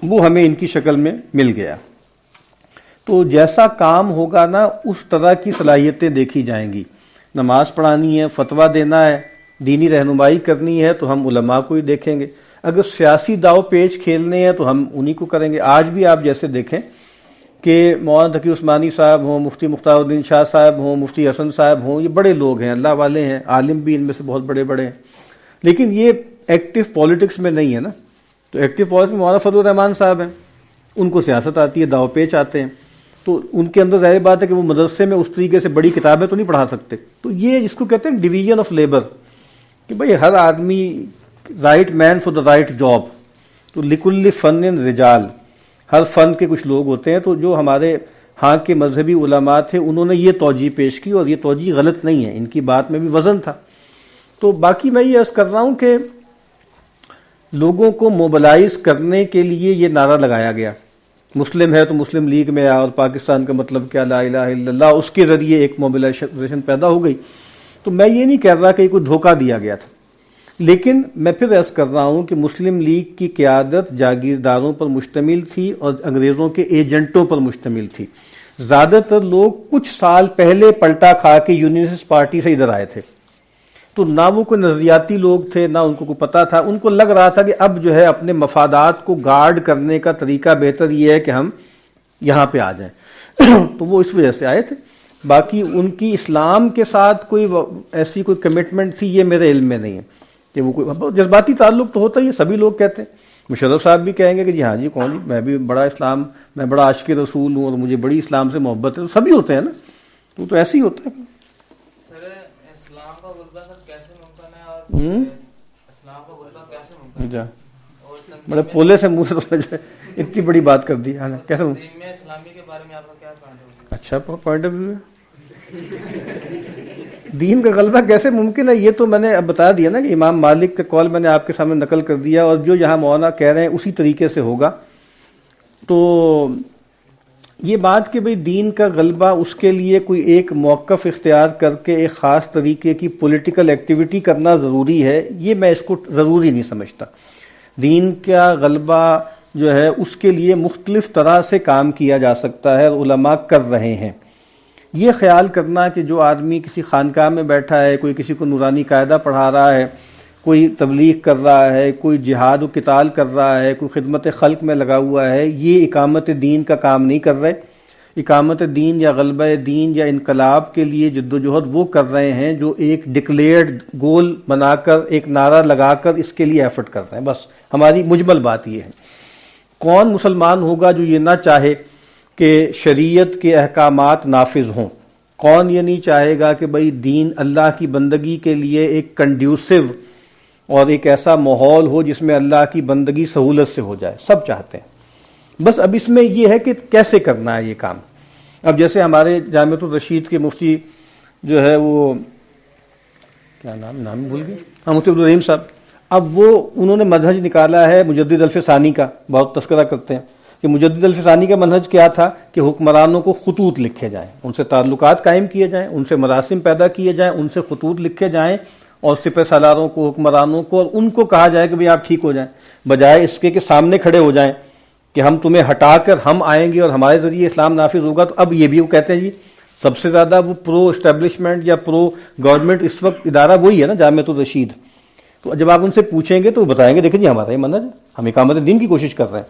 وہ ہمیں ان کی شکل میں مل گیا. تو جیسا کام ہوگا نا اس طرح کی صلاحیتیں دیکھی جائیں گی. نماز پڑھانی ہے فتویٰ دینا ہے دینی رہنمائی کرنی ہے تو ہم علماء کو ہی دیکھیں گے. اگر سیاسی داؤ پیچ کھیلنے ہیں تو ہم انہی کو کریں گے. آج بھی آپ جیسے دیکھیں کہ مولانا تقی عثمانی صاحب ہوں مفتی مختار الدین شاہ صاحب ہوں مفتی حسن صاحب ہوں یہ بڑے لوگ ہیں اللہ والے ہیں عالم بھی ان میں سے بہت بڑے بڑے ہیں لیکن یہ ایکٹیو پالیٹکس میں نہیں ہے نا. تو ایکٹیو پالیٹکس میں مولانا فضل الرحمان صاحب ہیں ان کو سیاست آتی ہے داؤ پیچ آتے ہیں تو ان کے اندر ظاہر بات ہے کہ وہ مدرسے میں اس طریقے سے بڑی کتابیں تو نہیں پڑھا سکتے. تو یہ جس کو کہتے ہیں ڈویژن آف لیبر کہ بھئی ہر آدمی right man for the right job. تو لکل فن رجال ہر فن کے کچھ لوگ ہوتے ہیں. تو جو ہمارے ہاں کے مذہبی علماء تھے انہوں نے یہ توجیہ پیش کی اور یہ توجیہ غلط نہیں ہے ان کی بات میں بھی وزن تھا. تو باقی میں یہ عرض کر رہا ہوں کہ لوگوں کو موبلائز کرنے کے لیے یہ نعرہ لگایا گیا مسلم ہے تو مسلم لیگ میں آیا اور پاکستان کا مطلب کیا لا الہ الا اللہ اس کے ذریعے ایک موبلائزیشن پیدا ہو گئی. تو میں یہ نہیں کہہ رہا کہ کوئی دھوکہ دیا گیا تھا لیکن میں پھر عرض کر رہا ہوں کہ مسلم لیگ کی قیادت جاگیرداروں پر مشتمل تھی اور انگریزوں کے ایجنٹوں پر مشتمل تھی. زیادہ تر لوگ کچھ سال پہلے پلٹا کھا کے یونینسٹ پارٹی سے ادھر آئے تھے تو نہ وہ کوئی نظریاتی لوگ تھے نہ ان کو کوئی پتا تھا. ان کو لگ رہا تھا کہ اب جو ہے اپنے مفادات کو گارڈ کرنے کا طریقہ بہتر یہ ہے کہ ہم یہاں پہ آ جائیں تو وہ اس وجہ سے آئے تھے. باقی ان کی اسلام کے ساتھ کوئی ایسی کوئی کمٹمنٹ تھی یہ میرے علم میں نہیں ہے کہ وہ کوئی جذباتی تعلق تو ہوتا ہی ہے سبھی لوگ کہتے ہیں. مشرف صاحب بھی کہیں گے کہ جی ہاں جی کون جی میں بھی بڑا اسلام میں بڑا عاشق رسول ہوں اور مجھے بڑی اسلام سے محبت ہے. تو سبھی ہوتے ہیں نا تو ایسے ہی ہوتا ہے. اسلام کا غلبہ سر کیسے ممکن ہے اور اسلام کا غلبہ کیسے ممکن ہے بڑے پولے سے منہ سے اتنی بڑی بات کر دی کیسے اسلامی کے بارے میں آپ کا کیا پوائنٹ آف ویو؟ اچھا پوائنٹ آف ویو ہے دین کا غلبہ کیسے ممکن ہے؟ یہ تو میں نے اب بتا دیا نا کہ امام مالک کا قول میں نے آپ کے سامنے نقل کر دیا، اور جو یہاں مولانا کہہ رہے ہیں اسی طریقے سے ہوگا. تو یہ بات کہ بھئی دین کا غلبہ اس کے لیے کوئی ایک موقف اختیار کر کے ایک خاص طریقے کی پولیٹیکل ایکٹیویٹی کرنا ضروری ہے، یہ میں اس کو ضروری نہیں سمجھتا. دین کا غلبہ جو ہے اس کے لیے مختلف طرح سے کام کیا جا سکتا ہے، اور علماء کر رہے ہیں. یہ خیال کرنا کہ جو آدمی کسی خانقاہ میں بیٹھا ہے، کوئی کسی کو نورانی قاعدہ پڑھا رہا ہے، کوئی تبلیغ کر رہا ہے، کوئی جہاد و قتال کر رہا ہے، کوئی خدمت خلق میں لگا ہوا ہے، یہ اقامت دین کا کام نہیں کر رہے. اقامت دین یا غلبہ دین یا انقلاب کے لیے جدوجہد وہ کر رہے ہیں جو ایک ڈکلیئرڈ گول بنا کر، ایک نعرہ لگا کر اس کے لیے ایفرٹ کر رہے ہیں. بس ہماری مجمل بات یہ ہے. کون مسلمان ہوگا جو یہ نہ چاہے کہ شریعت کے احکامات نافذ ہوں؟ کون یہ نہیں چاہے گا کہ بھئی دین اللہ کی بندگی کے لیے ایک کنڈیوسو اور ایک ایسا ماحول ہو جس میں اللہ کی بندگی سہولت سے ہو جائے؟ سب چاہتے ہیں. بس اب اس میں یہ ہے کہ کیسے کرنا ہے یہ کام. اب جیسے ہمارے جامعۃ الرشید کے مفتی جو ہے وہ کیا نام بھول گئے، مفتی عبدالرحیم صاحب، اب وہ انہوں نے منہج نکالا ہے مجدد الف ثانی کا، بہت تذکرہ کرتے ہیں کہ مجدد الف ثانی کا منہج کیا تھا کہ حکمرانوں کو خطوط لکھے جائیں، ان سے تعلقات قائم کیے جائیں، ان سے مراسم پیدا کیے جائیں، ان سے خطوط لکھے جائیں، اور سپہ سالاروں کو، حکمرانوں کو، اور ان کو کہا جائے کہ بھئی آپ ٹھیک ہو جائیں، بجائے اس کے کہ سامنے کھڑے ہو جائیں کہ ہم تمہیں ہٹا کر ہم آئیں گے اور ہمارے ذریعے اسلام نافذ ہوگا. تو اب یہ بھی وہ کہتے ہیں جی سب سے زیادہ وہ پرو اسٹیبلشمنٹ یا پرو گورنمنٹ اس وقت ادارہ وہی ہے نا، جامعۃ الرشید. تو جب آپ ان سے پوچھیں گے تو وہ بتائیں گے دیکھیں جی ہمارا یہ منہج ہے، ہم اقامت دین کی کوشش کر رہے ہیں،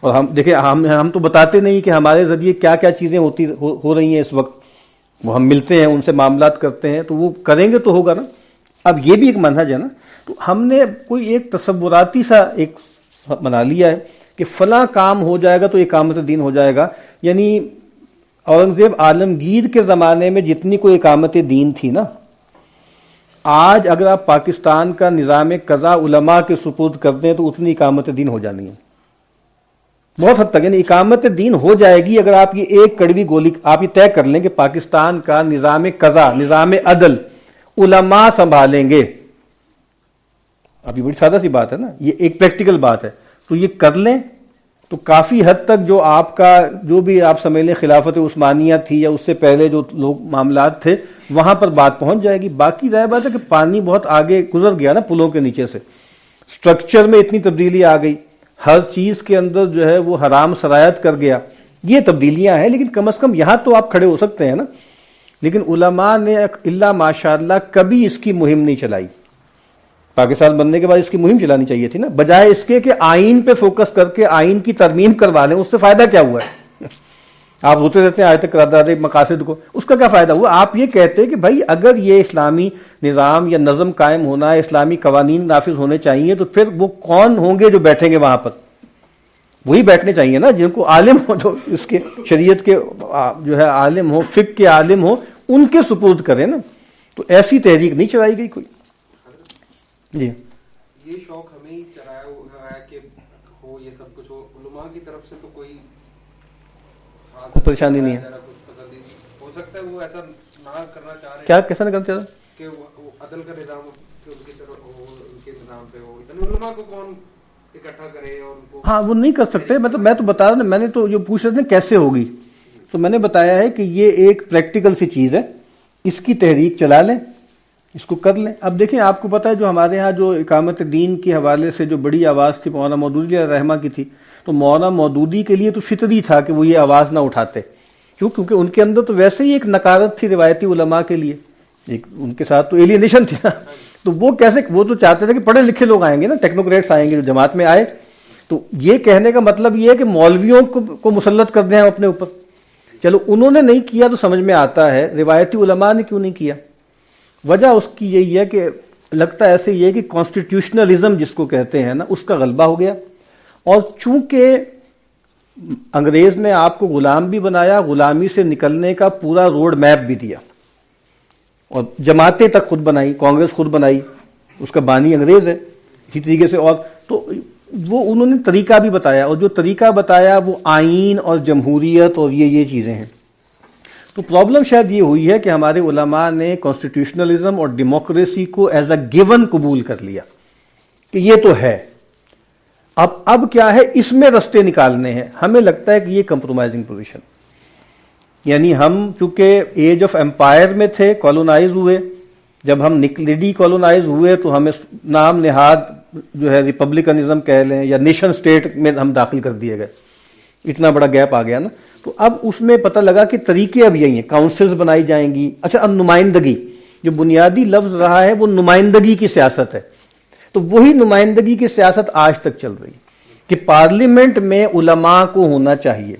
اور ہم دیکھیں ہم تو بتاتے نہیں کہ ہمارے ذریعے کیا کیا چیزیں ہو رہی ہیں اس وقت. وہ ہم ملتے ہیں، ان سے معاملات کرتے ہیں، تو وہ کریں گے تو ہوگا نا. اب یہ بھی ایک منہج ہے نا. تو ہم نے کوئی ایک تصوراتی سا ایک بنا لیا ہے کہ فلاں کام ہو جائے گا تو اقامت دین ہو جائے گا. یعنی اورنگزیب عالمگیر کے زمانے میں جتنی کوئی اقامت دین تھی نا، آج اگر آپ پاکستان کا نظام قضا علماء کے سپرد کر دیں تو اتنی اقامت دین ہو جانی ہے بہت حد تک. یعنی اقامت دین ہو جائے گی اگر آپ یہ ایک کڑوی گولی آپ یہ طے کر لیں کہ پاکستان کا نظام قضا، نظام عدل علماء سنبھالیں گے. اب یہ بڑی سادہ سی بات ہے نا، یہ ایک پریکٹیکل بات ہے. تو یہ کر لیں تو کافی حد تک جو آپ کا جو بھی آپ سمجھ لیں خلافت عثمانیہ تھی یا اس سے پہلے جو لوگ معاملات تھے وہاں پر بات پہنچ جائے گی. باقی ظاہر بات ہے کہ پانی بہت آگے گزر گیا نا پلوں کے نیچے سے، سٹرکچر میں اتنی تبدیلی آ گئی، ہر چیز کے اندر جو ہے وہ حرام سرایت کر گیا. یہ تبدیلیاں ہیں، لیکن کم از کم یہاں تو آپ کھڑے ہو سکتے ہیں نا. لیکن علماء نے اللہ ماشاءاللہ کبھی اس کی مہم نہیں چلائی. پاکستان بننے کے بعد اس کی مہم چلانی چاہیے تھی نا، بجائے اس کے کہ آئین پہ فوکس کر کے آئین کی ترمیم کروا لیں. اس سے فائدہ کیا ہوا ہے؟ آپ روتے رہتے ہیں آیت قرارداد مقاصد کو، اس کا کیا فائدہ ہوا؟ آپ یہ کہتے کہ بھائی اگر یہ اسلامی نظام یا نظم قائم ہونا ہے، اسلامی قوانین نافذ ہونے چاہیے، تو پھر وہ کون ہوں گے جو بیٹھیں گے وہاں پر؟ وہی بیٹھنے چاہیے نا جن کو عالم ہو، جو اس کے شریعت کے جو ہے عالم ہو، فقہ کے عالم ہو، ان کے سپرد کریں نا. تو ایسی تحریک نہیں چلائی گئی کوئی. جی یہ شوق ہمیں ہی چلایا ہوا ہے کہ ہو یہ سب کچھ ہو، علماء کی طرف سے تو کوئی پریشانی نہیں ہے. ہو سکتا ہے وہ ایسا نہ کرنا چاہ رہے ہیں. کیا کیسا نہ کرنا چاہ رہے ہیں کہ وہ عدل کا نظام ان کی طرف ہو، ان کے نظام پہ ہو. اتنے علماء کو کون اکٹھا کرے اور ان کو؟ ہاں وہ نہیں کر سکتے. مطلب میں تو بتا رہا ہوں، میں نے تو جو پوچھ رہے تھے کیسے ہوگی، تو میں نے بتایا ہے کہ یہ ایک پریکٹیکل سی چیز ہے، اس کی تحریک چلا لیں، اس کو کر لیں. اب دیکھیں آپ کو پتا ہے جو ہمارے ہاں جو اقامت دین کے حوالے سے جو بڑی آواز تھی مولانا مودودی علیہ رحمہ کی تھی، تو مولانا مودودی کے لیے تو فطری تھا کہ وہ یہ آواز نہ اٹھاتے. کیونکہ ان کے اندر تو ویسے ہی ایک نکارت تھی روایتی علماء کے لیے، ایک ان کے ساتھ تو ایلینیشن تھی نا. تو وہ کیسے، وہ تو چاہتے تھے کہ پڑھے لکھے لوگ آئیں گے نا، ٹیکنوکریٹس آئیں گے جو جماعت میں آئے. تو یہ کہنے کا مطلب یہ ہے کہ مولویوں کو مسلط کر دیں ہم اپنے اوپر. چلو انہوں نے نہیں کیا تو سمجھ میں آتا ہے، روایتی علماء نے کیوں نہیں کیا؟ وجہ اس کی یہی ہے کہ لگتا ایسے یہ کہ کانسٹیٹیوشنلزم جس کو کہتے ہیں نا، اس کا غلبہ ہو گیا. اور چونکہ انگریز نے آپ کو غلام بھی بنایا، غلامی سے نکلنے کا پورا روڈ میپ بھی دیا، اور جماعتیں تک خود بنائی، کانگریس خود بنائی، اس کا بانی انگریز ہے اسی طریقے سے. اور تو وہ انہوں نے طریقہ بھی بتایا، اور جو طریقہ بتایا وہ آئین اور جمہوریت اور یہ چیزیں ہیں. تو پرابلم شاید یہ ہوئی ہے کہ ہمارے علماء نے کانسٹیٹیوشنلزم اور ڈیموکریسی کو ایز اے گیون قبول کر لیا کہ یہ تو ہے، اب کیا ہے اس میں رستے نکالنے ہیں. ہمیں لگتا ہے کہ یہ کمپرومائزنگ پوزیشن، یعنی ہم چونکہ ایج آف امپائر میں تھے، کالونائز ہوئے، جب ہم ڈی کالونائز ہوئے تو ہمیں نام نہاد جو ہے ریپبلکنزم کہہ لیں یا نیشن سٹیٹ میں ہم داخل کر دیے گئے، اتنا بڑا گیپ آ گیا نا. تو اب اس میں پتہ لگا کہ طریقے اب یہی ہیں، کاؤنسلز بنائی جائیں گی. اچھا، اب نمائندگی جو بنیادی لفظ رہا ہے وہ نمائندگی کی سیاست ہے، تو وہی نمائندگی کی سیاست آج تک چل رہی کہ پارلیمنٹ میں علماء کو ہونا چاہیے،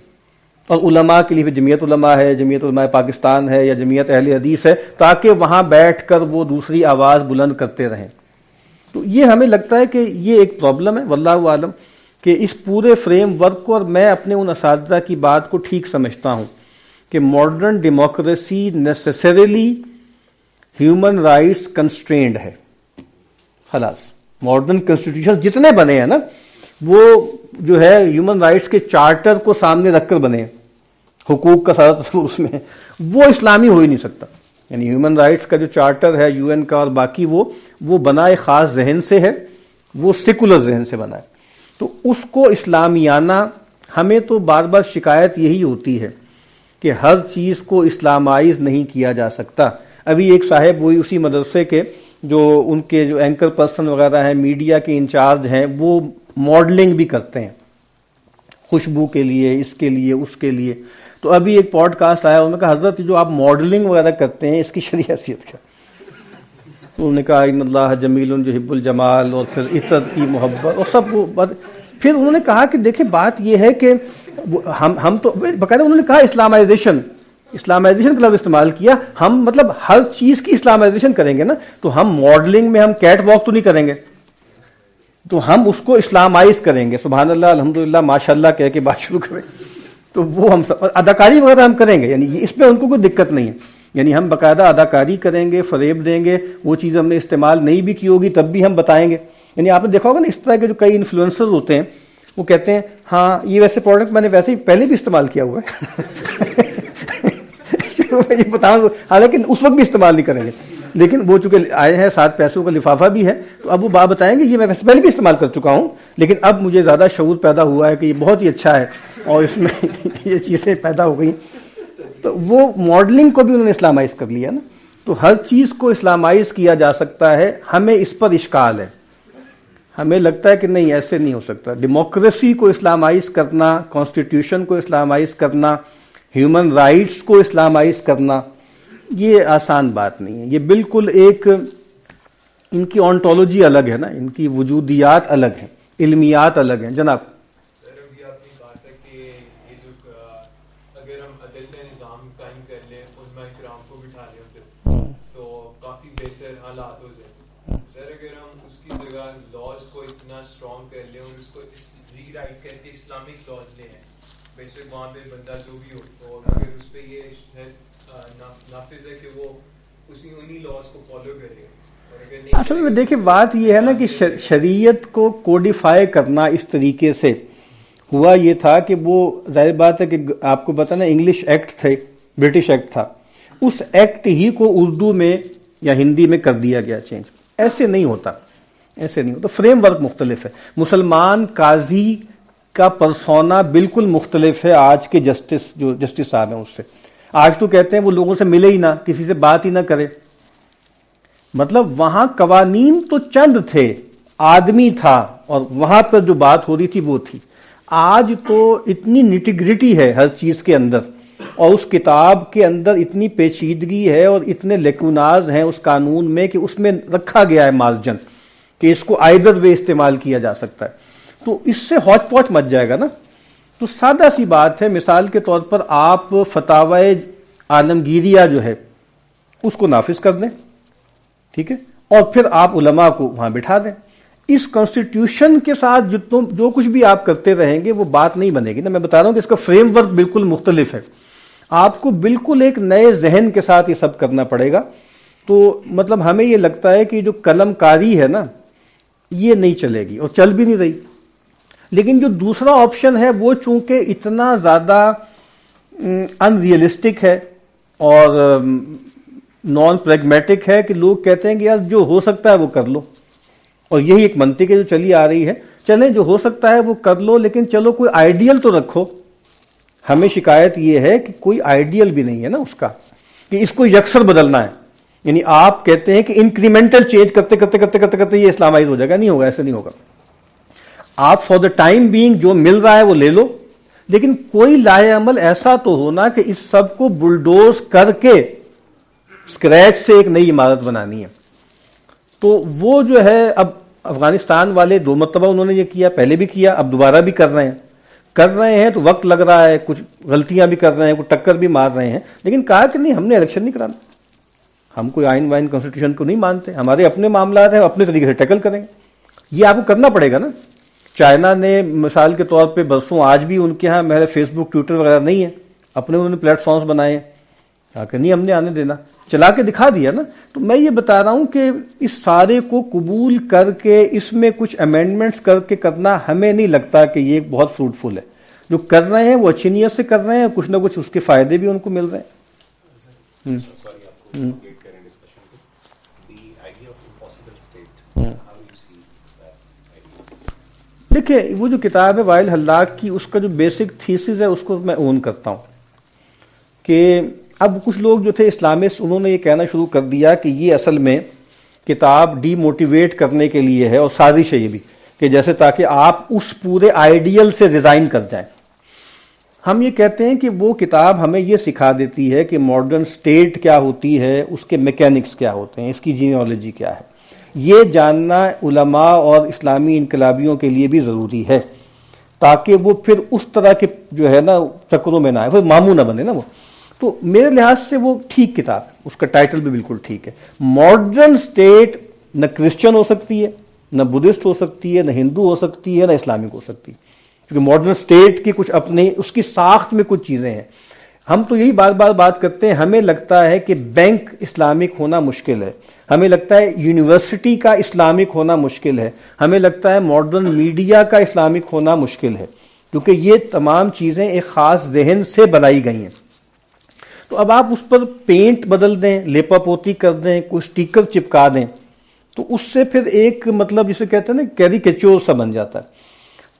اور علماء کے لیے بھی جمعیت علماء ہے، جمعیت علماء پاکستان ہے یا جمعیت اہل حدیث ہے، تاکہ وہاں بیٹھ کر وہ دوسری آواز بلند کرتے رہیں. تو یہ ہمیں لگتا ہے کہ یہ ایک پرابلم ہے، واللہ عالم، کہ اس پورے فریم ورک کو، اور میں اپنے ان اساتذہ کی بات کو ٹھیک سمجھتا ہوں کہ modern democracy necessarily human rights constrained ہے. خلاص ماڈرن کنسٹیٹیوشن جتنے بنے ہیں نا وہ جو ہے ہیومن رائٹس کے چارٹر کو سامنے رکھ کر بنے ہیں، حقوق کا سارا تصور اس میں ہے، وہ اسلامی ہو ہی نہیں سکتا. یعنی ہیومن رائٹس کا جو چارٹر ہے یو این کا اور باقی وہ بنا ایک خاص ذہن سے ہے، وہ سیکولر ذہن سے بنا ہے. تو اس کو اسلامیانہ، ہمیں تو بار بار شکایت یہی ہوتی ہے کہ ہر چیز کو اسلامائز نہیں کیا جا سکتا. ابھی ایک صاحب وہی اسی مدرسے کے جو ان کے جو اینکر پرسن وغیرہ ہیں، میڈیا کے انچارج ہیں، وہ ماڈلنگ بھی کرتے ہیں خوشبو کے لیے، اس کے لیے، اس کے لیے. تو ابھی ایک پوڈ کاسٹ آیا، انہوں نے کہا حضرت جو آپ ماڈلنگ وغیرہ کرتے ہیں اس کی شرعی حیثیت کیا؟ انہوں نے کہا ان اللہ جمیل یحب الجمال، اور پھر عزت کی محبت اور سب وہ بات. پھر انہوں نے کہا کہ دیکھیں بات یہ ہے کہ ہم تو باقاعدہ انہوں نے کہا اسلامائزیشن کا لفظ استعمال کیا. ہم مطلب ہر چیز کی اسلامائزیشن کریں گے نا، تو ہم ماڈلنگ میں ہم کیٹ واک تو نہیں کریں گے، تو ہم اس کو اسلامائز کریں گے. سبحان اللہ، الحمدللہ، ماشاء اللہ کہہ کے بات شروع کریں، تو وہ ہم اداکاری وغیرہ ہم کریں گے. یعنی اس پہ ان کو کوئی دقت نہیں ہے. یعنی ہم باقاعدہ اداکاری کریں گے، فریب دیں گے، وہ چیز ہم نے استعمال نہیں بھی کی ہوگی تب بھی ہم بتائیں گے. یعنی آپ نے دیکھا ہوگا نا اس طرح کے جو کئی انفلوئنسرز ہوتے ہیں وہ کہتے ہیں ہاں یہ ویسے پروڈکٹ میں نے ویسے ہی پہلے بھی استعمال کیا ہوا ہے یہ بتاؤں، حالانکہ اس وقت بھی استعمال نہیں کریں گے، لیکن وہ چونکہ آئے ہیں ساتھ پیسوں کا لفافہ بھی ہے، تو اب وہ بات بتائیں گے یہ میں ویسے پہلے بھی استعمال کر چکا ہوں، لیکن اب مجھے زیادہ شعور پیدا ہوا ہے کہ یہ بہت ہی اچھا ہے اور اس میں یہ چیزیں پیدا ہو گئی. تو وہ ماڈلنگ کو بھی انہوں نے اسلامائز کر لیا نا. تو ہر چیز کو اسلامائز کیا جا سکتا ہے. ہمیں اس پر اشکال ہے، ہمیں لگتا ہے کہ نہیں ایسے نہیں ہو سکتا. ڈیموکریسی کو اسلامائز کرنا، کانسٹیٹیوشن کو اسلامائز کرنا، ہیومن رائٹس کو اسلامائز کرنا، یہ آسان بات نہیں ہے. یہ بالکل ایک ان کی آنٹولوجی الگ ہے نا، ان کی وجودیات الگ ہیں، علمیات الگ ہیں. جناب سر ابھی آپ نے کہا تھا کہ یہ جو اگر ہم عدل کا نظام قائم کر لیں، علماء کرام کو بٹھا لیں تو کافی بہتر حالات ہو جائیں. سر اگر ہم اس کی جگہ لاز کو اتنا اسٹرانگ کر لیں اور اس کو ری رائٹ کر کے اسلامک لاز لے ہیں، ویسے وہاں پہ بندہ جو بھی ہو، اور اگر اس پہ یہ نافذ ہے کہ وہ انہی لاز کو فالو کرے. اصل میں دیکھیں بات یہ ہے نا کہ شریعت کو کوڈیفائی کرنا اس طریقے سے ہوا یہ تھا کہ وہ ظاہر بات ہے کہ آپ کو پتا نا انگلش ایکٹ تھے، برٹش ایکٹ تھا، اس ایکٹ ہی کو اردو میں یا ہندی میں کر دیا گیا چینج. ایسے نہیں ہوتا، ایسے نہیں ہوتا. فریم ورک مختلف ہے. مسلمان قاضی کا پرسونا بالکل مختلف ہے آج کے جسٹس صاحب ہیں اس سے. آج تو کہتے ہیں وہ لوگوں سے ملے ہی نہ، کسی سے بات ہی نہ کرے. مطلب وہاں قوانین تو چند تھے، آدمی تھا، اور وہاں پر جو بات ہو رہی تھی وہ تھی. آج تو اتنی نیٹی-گریٹی ہے ہر چیز کے اندر، اور اس کتاب کے اندر اتنی پیچیدگی ہے اور اتنے لیکوناز ہیں اس قانون میں کہ اس میں رکھا گیا ہے مارجن کہ اس کو آئدر وے استعمال کیا جا سکتا ہے. تو اس سے ہاچ پاچ مچ جائے گا نا. تو سادہ سی بات ہے، مثال کے طور پر آپ فتاوی عالمگیریہ جو ہے اس کو نافذ کر دیں، ٹھیک ہے، اور پھر آپ علماء کو وہاں بٹھا دیں. اس کانسٹیٹیوشن کے ساتھ جو کچھ بھی آپ کرتے رہیں گے وہ بات نہیں بنے گی نا. میں بتا رہا ہوں کہ اس کا فریم ورک بالکل مختلف ہے. آپ کو بالکل ایک نئے ذہن کے ساتھ یہ سب کرنا پڑے گا. تو مطلب ہمیں یہ لگتا ہے کہ جو قلم کاری ہے نا یہ نہیں چلے گی اور چل بھی نہیں رہی. لیکن جو دوسرا آپشن ہے وہ چونکہ اتنا زیادہ ان ریئلسٹک ہے، اور نان پریگمیٹک ہے کہ لوگ کہتے ہیں کہ یار جو ہو سکتا ہے وہ کر لو، اور یہی ایک منطق ہے جو چلی آ رہی ہے، چلیں جو ہو سکتا ہے وہ کر لو، لیکن چلو کوئی آئیڈیل تو رکھو۔ ہمیں شکایت یہ ہے کہ کوئی آئیڈیل بھی نہیں ہے نا اس کا، کہ اس کو یکسر بدلنا ہے۔ یعنی آپ کہتے ہیں کہ انکریمنٹل چینج کرتے کرتے کرتے کرتے کرتے یہ اسلامائز ہو جائے گا، نہیں ہوگا، ایسے نہیں ہوگا۔ آپ فار دا ٹائم بینگ جو مل رہا ہے وہ لے لو، لیکن کوئی لائے عمل ایسا تو ہونا کہ اس سب کو بلڈوز کر کے اسکریچ سے ایک نئی عمارت بنانی ہے۔ تو وہ جو ہے اب افغانستان والے 2 مرتبہ انہوں نے یہ کیا، پہلے بھی کیا، اب دوبارہ بھی کر رہے ہیں تو وقت لگ رہا ہے، کچھ غلطیاں بھی کر رہے ہیں، کچھ ٹکر بھی مار رہے ہیں، لیکن کہا کہ نہیں ہم نے الیکشن نہیں کرانا، ہم کوئی آئین وائن کانسٹیٹیوشن کو نہیں مانتے، ہمارے اپنے معاملات ہیں، اپنے طریقے سے ٹیکل کریں گے۔ یہ آپ کو کرنا پڑے گا نا۔ چائنا نے مثال کے طور پہ برسوں، آج بھی ان کے ہاں میرے فیس بک ٹویٹر وغیرہ نہیں ہے، اپنے انہوں نے پلیٹ فارمز بنائے ہیں، کہا کہ نہیں ہم نے آنے دینا، چلا کے دکھا دیا نا۔ تو میں یہ بتا رہا ہوں کہ اس سارے کو قبول کر کے اس میں کچھ امینڈمنٹس کر کے کرنا ہمیں نہیں لگتا کہ یہ بہت فروٹفل ہے۔ جو کر رہے ہیں وہ اچھی نیت سے کر رہے ہیں، کچھ نہ کچھ اس کے فائدے بھی ان کو مل رہے ہیں۔ دیکھیں وہ جو کتاب ہے وائل حلاق کی، اس کا جو بیسک تھیسس ہے اس کو میں اون کرتا ہوں کہ اب کچھ لوگ جو تھے اسلامسٹ، انہوں نے یہ کہنا شروع کر دیا کہ یہ اصل میں کتاب ڈی موٹیویٹ کرنے کے لیے ہے، اور سازش ہے یہ بھی کہ جیسے تاکہ آپ اس پورے آئیڈیل سے ریزائن کر جائیں۔ ہم یہ کہتے ہیں کہ وہ کتاب ہمیں یہ سکھا دیتی ہے کہ ماڈرن سٹیٹ کیا ہوتی ہے، اس کے میکینکس کیا ہوتے ہیں، اس کی جینیالوجی کیا ہے۔ یہ جاننا علماء اور اسلامی انقلابیوں کے لیے بھی ضروری ہے، تاکہ وہ پھر اس طرح کے جو ہے نا چکروں میں نہ آئے، پھر ماموں نہ بنے نا وہ۔ تو میرے لحاظ سے وہ ٹھیک کتاب ہے، اس کا ٹائٹل بھی بالکل ٹھیک ہے۔ ماڈرن سٹیٹ نہ کرسچن ہو سکتی ہے، نہ بدھسٹ ہو سکتی ہے، نہ ہندو ہو سکتی ہے، نہ اسلامک ہو سکتی ہے، کیونکہ ماڈرن سٹیٹ کی کچھ اپنے اس کی ساخت میں کچھ چیزیں ہیں۔ ہم تو یہی بار بار بات کرتے ہیں، ہمیں لگتا ہے کہ بینک اسلامک ہونا مشکل ہے، ہمیں لگتا ہے یونیورسٹی کا اسلامک ہونا مشکل ہے، ہمیں لگتا ہے ماڈرن میڈیا کا اسلامک ہونا مشکل ہے، کیونکہ یہ تمام چیزیں ایک خاص ذہن سے بنائی گئی ہیں۔ تو اب آپ اس پر پینٹ بدل دیں، لیپا پوتی کر دیں، کوئی سٹیکر چپکا دیں، تو اس سے پھر ایک مطلب جسے کہتے ہیں نا کیریکیچور سا بن جاتا ہے۔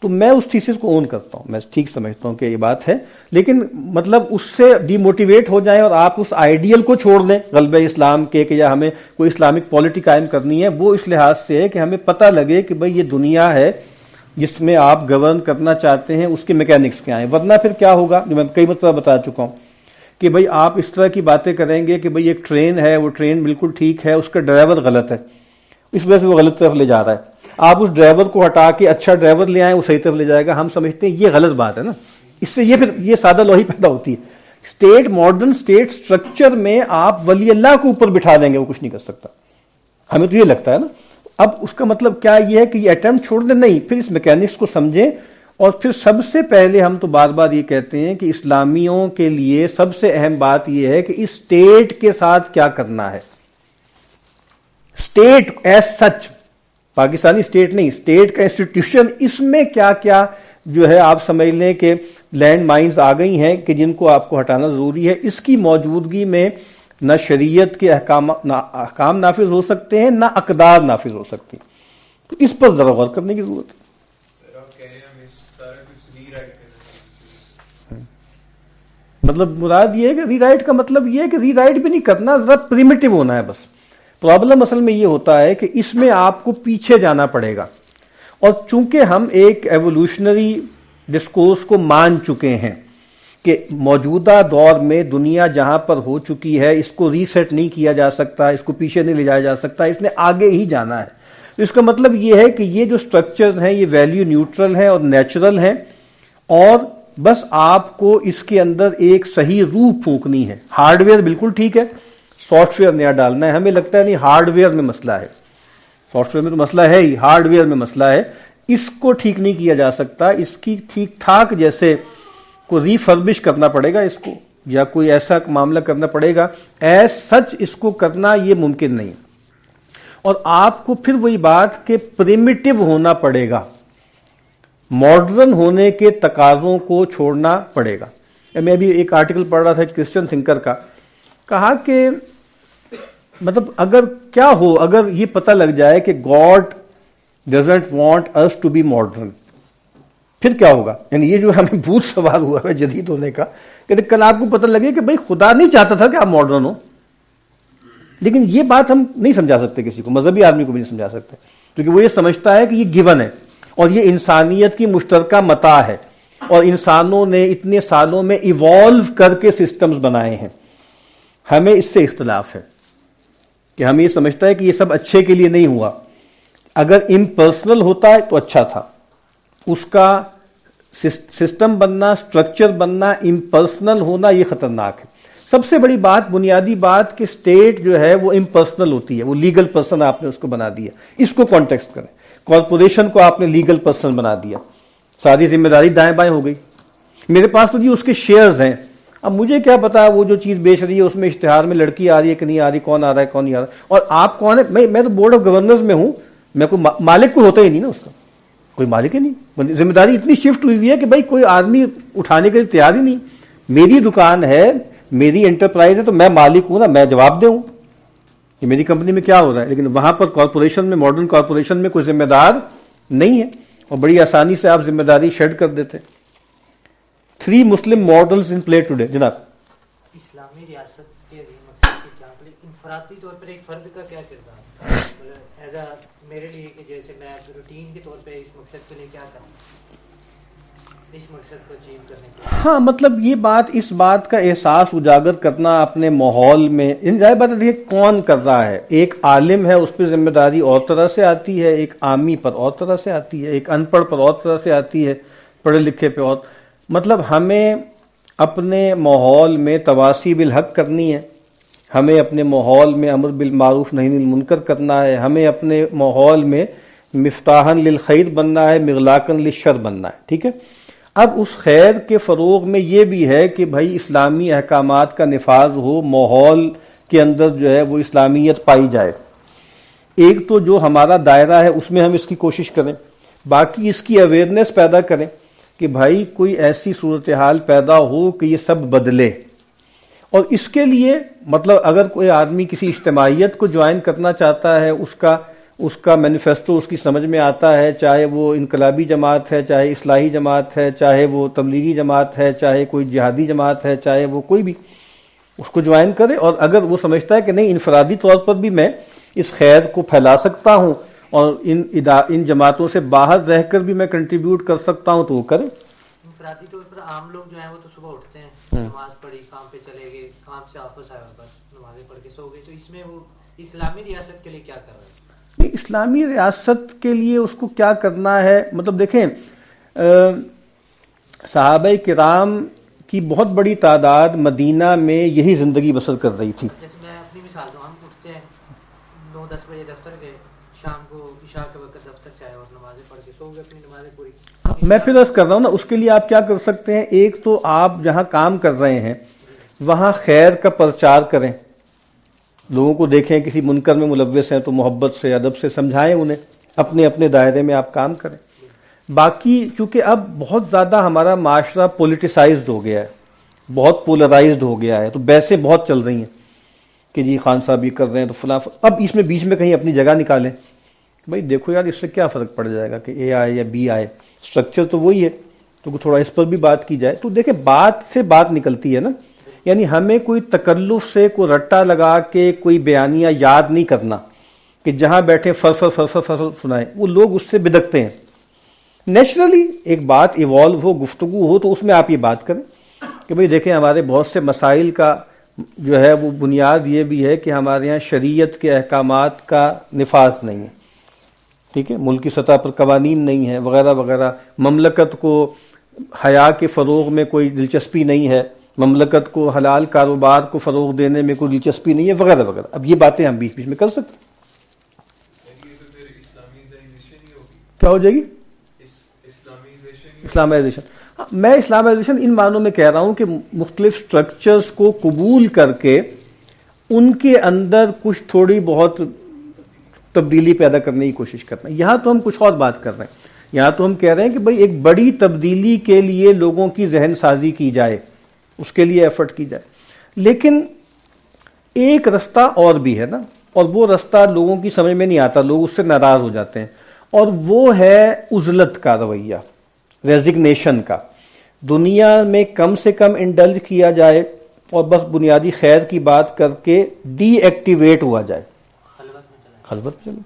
تو میں اس تھیسس کو اون کرتا ہوں، میں ٹھیک سمجھتا ہوں کہ یہ بات ہے، لیکن مطلب اس سے ڈی موٹیویٹ ہو جائیں اور آپ اس آئیڈیل کو چھوڑ دیں غلبہ اسلام کے کہ یا ہمیں کوئی اسلامک پالیٹی قائم کرنی ہے، وہ اس لحاظ سے ہے کہ ہمیں پتہ لگے کہ بھئی یہ دنیا ہے جس میں آپ گورن کرنا چاہتے ہیں، اس کے میکینکس کیا ہیں۔ ورنہ پھر کیا ہوگا، جو میں کئی مرتبہ بتا چکا ہوں کہ بھئی آپ اس طرح کی باتیں کریں گے کہ بھئی ایک ٹرین ہے، وہ ٹرین بالکل ٹھیک ہے، اس کا ڈرائیور غلط ہے، اس وجہ سے وہ غلط طرف لے جا رہا ہے، آپ اس ڈرائیور کو ہٹا کے اچھا ڈرائیور لے آئیں، وہ صحیح طرف لے جائے گا۔ ہم سمجھتے ہیں یہ غلط بات ہے نا، اس سے یہ پھر یہ سادہ لوہی پیدا ہوتی ہے۔ اسٹیٹ ماڈرن اسٹیٹ سٹرکچر میں آپ ولی اللہ کو اوپر بٹھا دیں گے، وہ کچھ نہیں کر سکتا، ہمیں تو یہ لگتا ہے نا۔ اب اس کا مطلب کیا یہ ہے کہ یہ اٹیمپٹ چھوڑ دیں؟ نہیں، پھر اس میکینکس کو سمجھیں، اور پھر سب سے پہلے ہم تو بار بار یہ کہتے ہیں کہ اسلامیوں کے لیے سب سے اہم بات یہ ہے کہ اس اسٹیٹ کے ساتھ کیا کرنا ہے۔ State as such, Pakistani state نہیں، اسٹیٹ کا انسٹیٹیوشن، اس میں کیا کیا جو ہے آپ سمجھ لیں کہ لینڈ مائنز آ گئی ہیں کہ جن کو آپ کو ہٹانا ضروری ہے۔ اس کی موجودگی میں نہ شریعت کے احکام نافذ ہو سکتے ہیں، نہ اقدار نافذ ہو سکتے ہیں، تو اس پر ذرا غور کرنے کی ضرورت ہے۔ مطلب مراد یہ ہے کہ ری رائٹ کا مطلب یہ ہے کہ ری رائٹ بھی نہیں کرنا، ذرا پریمیٹو ہونا ہے بس۔ پرابلم اصل میں یہ ہوتا ہے کہ اس میں آپ کو پیچھے جانا پڑے گا، اور چونکہ ہم ایک ایوولوشنری ڈسکورس کو مان چکے ہیں کہ موجودہ دور میں دنیا جہاں پر ہو چکی ہے اس کو ریسیٹ نہیں کیا جا سکتا، اس کو پیچھے نہیں لے جایا جا سکتا، اس نے آگے ہی جانا ہے۔ تو اس کا مطلب یہ ہے کہ یہ جو سٹرکچرز ہیں یہ ویلیو نیوٹرل ہیں اور نیچرل ہیں، اور بس آپ کو اس کے اندر ایک صحیح روح پھونکنی ہے۔ ہارڈ ویئر بالکل ٹھیک ہے، سافٹ ویئر نیا ڈالنا ہے۔ ہمیں لگتا ہے نہیں ہارڈ ویئر میں مسئلہ ہے، سافٹ ویئر میں تو مسئلہ ہے ہی، ہارڈ ویئر میں مسئلہ ہے، اس کو ٹھیک نہیں کیا جا سکتا، اس کی ٹھیک ٹھاک جیسے کو ریفربش کرنا پڑے گا اس کو، یا کوئی ایسا معاملہ کرنا پڑے گا، ایز سچ اس کو کرنا یہ ممکن نہیں۔ اور آپ کو پھر وہی بات کہ پریمیٹو ہونا پڑے گا، ماڈرن ہونے کے تقاضوں کو چھوڑنا پڑے گا۔ میں ابھی ایک آرٹیکل پڑھ رہا تھا ایک کرسچن تھنکر کا، کہا کہ مطلب اگر کیا ہو، اگر یہ پتہ لگ جائے کہ God doesn't want us to be modern, پھر کیا ہوگا؟ یعنی یہ جو ہمیں بھوت سوار ہوا ہے جدید ہونے کا، کہ کل آپ کو پتہ لگے کہ بھائی خدا نہیں چاہتا تھا کہ آپ ماڈرن ہو. لیکن یہ بات ہم نہیں سمجھا سکتے کسی کو، مذہبی آدمی کو بھی نہیں سمجھا سکتے، کیونکہ وہ یہ سمجھتا ہے کہ یہ گیون ہے اور یہ انسانیت کی مشترکہ متاع ہے، اور انسانوں نے اتنے سالوں میں ایوالو کر کے سسٹمز بنائے ہیں. ہمیں اس سے اختلاف ہے کہ ہم یہ سمجھتا ہے کہ یہ سب اچھے کے لیے نہیں ہوا. اگر امپرسنل ہوتا ہے تو اچھا تھا، اس کا سسٹم بننا، اسٹرکچر بننا، امپرسنل ہونا یہ خطرناک ہے. سب سے بڑی بات، بنیادی بات کہ اسٹیٹ جو ہے وہ امپرسنل ہوتی ہے، وہ لیگل پرسن آپ نے اس کو بنا دیا. اس کو کانٹیکسٹ کریں. کارپوریشن کو آپ نے لیگل پرسن بنا دیا، ساری ذمہ داری دائیں بائیں ہو گئی. میرے پاس تو جی اس کے شیئرز ہیں، اب مجھے کیا پتا وہ جو چیز بیچ رہی ہے اس میں اشتہار میں لڑکی آ رہی ہے کہ نہیں آ رہی، کون آ رہا ہے کون نہیں آ رہا ہے، اور آپ کون ہے؟ میں تو بورڈ آف گورنرز میں ہوں، میں کوئی مالک کوئی ہوتا ہی نہیں نا، اس کا کوئی مالک ہی نہیں. ذمہ داری اتنی شفٹ ہوئی ہے کہ بھائی کوئی آدمی اٹھانے کے لیے تیار ہی نہیں. میری دکان ہے، میری انٹرپرائز ہے، تو میں مالک ہوں نا، میں جواب دوں کہ میری کمپنی میں کیا ہو رہا ہے. لیکن وہاں پر کارپوریشن میں، ماڈرن کارپوریشن میں کوئی ذمہ دار نہیں ہے، اور بڑی آسانی سے آپ ذمہ داری شیڈ کر دیتے. 3 مسلم ماڈلز ان پلے ٹوڈے. جناب اسلامی ریاست کے مقصد کیا، انفرادی طور پر ایک فرد کا کیا کردار ہے ایز اے میرے لیے، کہ جیسے میں روٹین کے طور پہ اس مقصد کے لیے کیا کروں، اس مقصد کو اچیو کرنے کے لیے؟ ہاں، مطلب یہ بات، اس بات کا احساس اجاگر کرنا اپنے ماحول میں. ظاہر بات ہے کون کر رہا ہے. ایک عالم ہے، اس پہ ذمہ داری اور طرح سے آتی ہے، ایک عامی پر اور طرح سے آتی ہے، ایک ان پڑھ پر اور طرح سے آتی ہے، پڑھے لکھے پہ اور. مطلب ہمیں اپنے ماحول میں تواصی بالحق کرنی ہے، ہمیں اپنے ماحول میں امر بالمعروف نہی عن المنکر کرنا ہے، ہمیں اپنے ماحول میں مفتاحا للخیر بننا ہے، مغلاقا للشر بننا ہے. ٹھیک ہے. اب اس خیر کے فروغ میں یہ بھی ہے کہ بھائی اسلامی احکامات کا نفاذ ہو، ماحول کے اندر جو ہے وہ اسلامیت پائی جائے. ایک تو جو ہمارا دائرہ ہے اس میں ہم اس کی کوشش کریں، باقی اس کی اویئرنیس پیدا کریں کہ بھائی کوئی ایسی صورتحال پیدا ہو کہ یہ سب بدلے. اور اس کے لیے مطلب اگر کوئی آدمی کسی اجتماعیت کو جوائن کرنا چاہتا ہے، اس کا مینیفیسٹو اس کی سمجھ میں آتا ہے، چاہے وہ انقلابی جماعت ہے، چاہے اصلاحی جماعت ہے، چاہے وہ تبلیغی جماعت ہے، چاہے کوئی جہادی جماعت ہے، چاہے وہ کوئی بھی، اس کو جوائن کرے. اور اگر وہ سمجھتا ہے کہ نہیں انفرادی طور پر بھی میں اس خیر کو پھیلا سکتا ہوں اور ان جماعتوں سے باہر رہ کر بھی میں کنٹریبیوٹ کر سکتا ہوں تو وہ کرے. انفرادی طور پر عام لوگ جو ہیں وہ تو صبح اٹھتے ہیں، نماز پڑھی، کام پہ چلے گئے، کام سے واپس آئے، بس نمازیں پڑھ کے سو گئے. تو اس میں وہ اسلامی ریاست کے لیے کیا کر رہے ہیں؟ اسلامی ریاست کے لیے اس کو کیا کرنا ہے، مطلب دیکھیں صحابہ کرام کی بہت بڑی تعداد مدینہ میں یہی زندگی بسر کر رہی تھی. جیسے میں اپنی مثال دوں، ہم اٹھتے ہیں 9-10 بجے دفتر گئے، شام کو عشاء کے وقت دفتر سے آئے اور نمازیں پڑھ کے سو گئے، اپنی نمازیں پوری. میں پھر عرض کر رہا ہوں نا، اس کے لیے آپ کیا کر سکتے ہیں. ایک تو آپ جہاں کام کر رہے ہیں وہاں خیر کا پرچار کریں، لوگوں کو دیکھیں کسی منکر میں ملوث ہیں تو محبت سے، ادب سے سمجھائیں انہیں، اپنے اپنے دائرے میں آپ کام کریں. باقی چونکہ اب بہت زیادہ ہمارا معاشرہ پولیٹیسائزڈ ہو گیا ہے، بہت پولرائزڈ ہو گیا ہے، تو بحثیں بہت چل رہی ہیں کہ جی خان صاحب یہ کر رہے ہیں تو فلاں. اب اس میں بیچ میں کہیں اپنی جگہ نکالیں، بھائی دیکھو یار اس سے کیا فرق پڑ جائے گا کہ اے آئے یا بی آئے، اسٹرکچر تو وہی ہے، تو تھوڑا اس پر بھی بات کی جائے. تو دیکھیں بات سے بات نکلتی ہے نا، یعنی ہمیں کوئی تکلف سے کوئی رٹا لگا کے کوئی بیانیہ یاد نہیں کرنا کہ جہاں بیٹھے فر سنائیں. وہ لوگ اس سے بدکتے ہیں. نیچرلی ایک بات ایوالو ہو، گفتگو ہو، تو اس میں آپ یہ بات کریں کہ بھئی دیکھیں ہمارے بہت سے مسائل کا جو ہے وہ بنیاد یہ بھی ہے کہ ہمارے یہاں شریعت کے احکامات کا نفاذ نہیں ہے. ٹھیک ہے، ملکی سطح پر قوانین نہیں ہے وغیرہ وغیرہ. مملکت کو حیا کے فروغ میں کوئی دلچسپی نہیں ہے، مملکت کو حلال کاروبار کو فروغ دینے میں کوئی دلچسپی نہیں ہے وغیرہ وغیرہ. اب یہ باتیں ہم بیچ بیچ میں کر سکتے ہیں. کیا ہو جائے گی؟ اسلامائزیشن. میں اسلامائزیشن ان معنوں میں کہہ رہا ہوں کہ مختلف سٹرکچرز کو قبول کر کے ان کے اندر کچھ تھوڑی بہت تبدیلی پیدا کرنے کی کوشش کرنا. یہاں تو ہم کچھ اور بات کر رہے ہیں. یہاں تو ہم کہہ رہے ہیں کہ بھئی ایک بڑی تبدیلی کے لیے لوگوں کی ذہن سازی کی جائے، اس کے لیے ایفرٹ کی جائے. لیکن ایک رستہ اور بھی ہے نا، اور وہ رستہ لوگوں کی سمجھ میں نہیں آتا، لوگ اس سے ناراض ہو جاتے ہیں، اور وہ ہے عزلت کا رویہ، ریزگنیشن کا. دنیا میں کم سے کم انڈلج کیا جائے اور بس بنیادی خیر کی بات کر کے ڈی ایکٹیویٹ ہوا جائے، خلوت میں چلا جائے.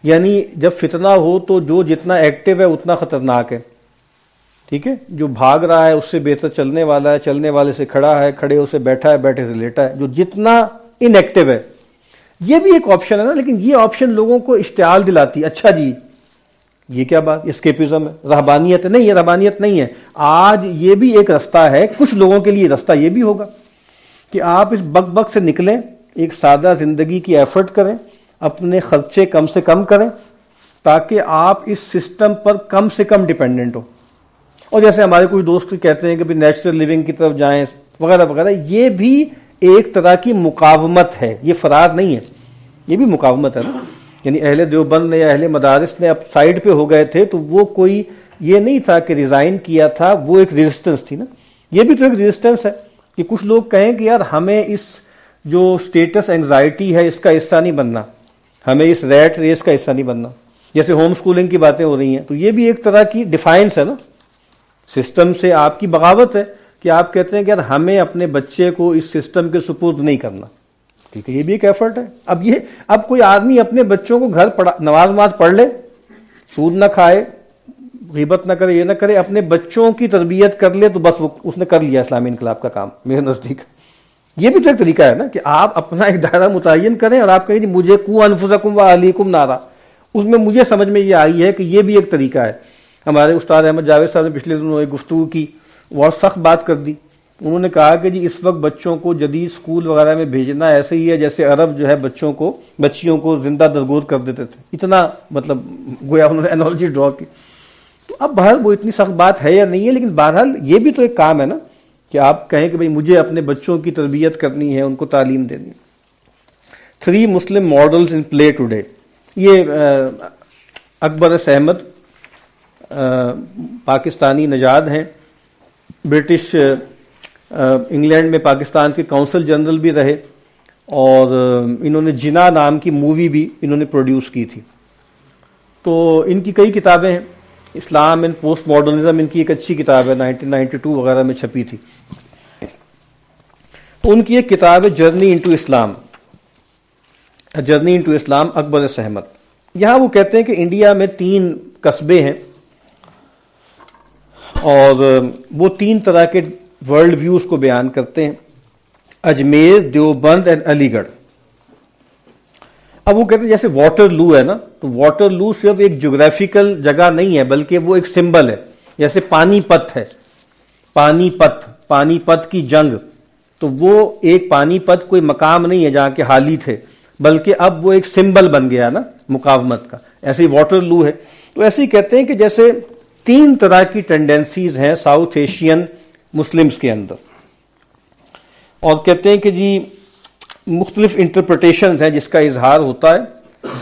یعنی جب فتنہ ہو تو جو جتنا ایکٹیو ہے اتنا خطرناک ہے، ٹھیک ہے. جو بھاگ رہا ہے اس سے بہتر چلنے والا ہے، چلنے والے سے کھڑا ہے، کھڑے سے بیٹھا ہے، بیٹھے سے لیٹا ہے. جو جتنا ان ایکٹیو ہے، یہ بھی ایک آپشن ہے نا، لیکن یہ آپشن لوگوں کو اشتعال دلاتی. اچھا جی یہ کیا بات، اسکیپزم ہے، رہبانیت ہے. نہیں، یہ رہبانیت نہیں ہے. آج یہ بھی ایک رستہ ہے، کچھ لوگوں کے لیے رستہ یہ بھی ہوگا کہ آپ اس بک بک سے نکلیں، ایک سادہ زندگی کی ایفرٹ کریں، اپنے خرچے کم سے کم کریں تاکہ آپ اس سسٹم پر کم سے کم ڈیپینڈنٹ ہو. اور جیسے ہمارے کچھ دوست کہتے ہیں کہ نیچرل لیونگ کی طرف جائیں وغیرہ وغیرہ، یہ بھی ایک طرح کی مقاومت ہے، یہ فرار نہیں ہے، یہ بھی مقاومت ہے نا. یعنی اہل دیوبند نے یا اہل مدارس نے اب سائڈ پہ ہو گئے تھے تو وہ کوئی یہ نہیں تھا کہ ریزائن کیا تھا، وہ ایک ریزسٹنس تھی نا. یہ بھی تو ایک ریزسٹنس ہے کہ کچھ لوگ کہیں کہ یار ہمیں اس جو سٹیٹس اینگزائٹی ہے اس کا حصہ نہیں بننا، ہمیں اس ریٹ ریس کا حصہ نہیں بننا. جیسے ہوم سکولنگ کی باتیں ہو رہی ہیں تو یہ بھی ایک طرح کی ڈیفائنس ہے نا، سسٹم سے آپ کی بغاوت ہے کہ آپ کہتے ہیں کہ یار ہمیں اپنے بچے کو اس سسٹم کے سپرد نہیں کرنا. ٹھیک ہے، یہ بھی ایک ایفرٹ ہے. اب کوئی آدمی اپنے بچوں کو گھر نماز پڑھ لے، سود نہ کھائے، غیبت نہ کرے، یہ نہ کرے، اپنے بچوں کی تربیت کر لے تو بس اس نے کر لیا اسلامی انقلاب کا کام میرے نزدیک. یہ بھی تو ایک طریقہ ہے نا کہ آپ اپنا ایک دائرہ متعین کریں اور آپ کہیں جی مجھے قوا انفسکم واہلیکم نارا. اس میں مجھے سمجھ میں یہ آئی ہے کہ یہ بھی ایک طریقہ ہے. ہمارے استاد احمد جاوید صاحب نے پچھلے دنوں ایک گفتگو کی، بہت سخت بات کر دی. انہوں نے کہا کہ جی اس وقت بچوں کو جدید اسکول وغیرہ میں بھیجنا ایسے ہی ہے جیسے عرب جو ہے بچیوں کو زندہ درگور کر دیتے تھے. اتنا مطلب گویا انہوں نے انالوجی ڈرا کی. تو اب بہرحال وہ اتنی سخت بات ہے یا نہیں ہے، لیکن بہرحال یہ بھی تو ایک کام ہے نا کہ آپ کہیں کہ بھئی مجھے اپنے بچوں کی تربیت کرنی ہے، ان کو تعلیم دینی. 3 مسلم ماڈلز ان پلے ٹوڈے. یہ اکبر احمد پاکستانی نژاد ہیں، برٹش انگلینڈ میں پاکستان کے کونسل جنرل بھی رہے، اور انہوں نے جنا نام کی مووی بھی انہوں نے پروڈیوس کی تھی. تو ان کی کئی کتابیں ہیں. اسلام اینڈ پوسٹ ماڈرنزم ان کی ایک اچھی کتاب ہے، 1992 وغیرہ میں چھپی تھی. تو ان کی ایک کتاب ہے جرنی انٹو اسلام، جرنی انٹو اسلام، اکبر احمد. یہاں وہ کہتے ہیں کہ انڈیا میں 3 قصبے ہیں اور وہ 3 طرح کے ورلڈ ویوز کو بیان کرتے ہیں، اجمیر، دیوبند اینڈ علی گڑھ. اب وہ کہتے ہیں جیسے واٹر لو ہے نا، تو واٹر لو صرف ایک جغرافیکل جگہ نہیں ہے بلکہ وہ ایک سمبل ہے. جیسے پانی پت ہے، پانی پت کی جنگ، تو وہ ایک پانی پت کوئی مقام نہیں ہے جہاں کے حالی تھے، بلکہ اب وہ ایک سمبل بن گیا نا مقاومت کا. ایسے ہی واٹر لو ہے. تو ایسے ہی کہتے ہیں کہ جیسے 3 طرح کی ٹینڈنسیز ہیں ساؤتھ ایشین مسلمز کے اندر، اور کہتے ہیں کہ جی مختلف انٹرپریٹیشنز ہیں جس کا اظہار ہوتا ہے.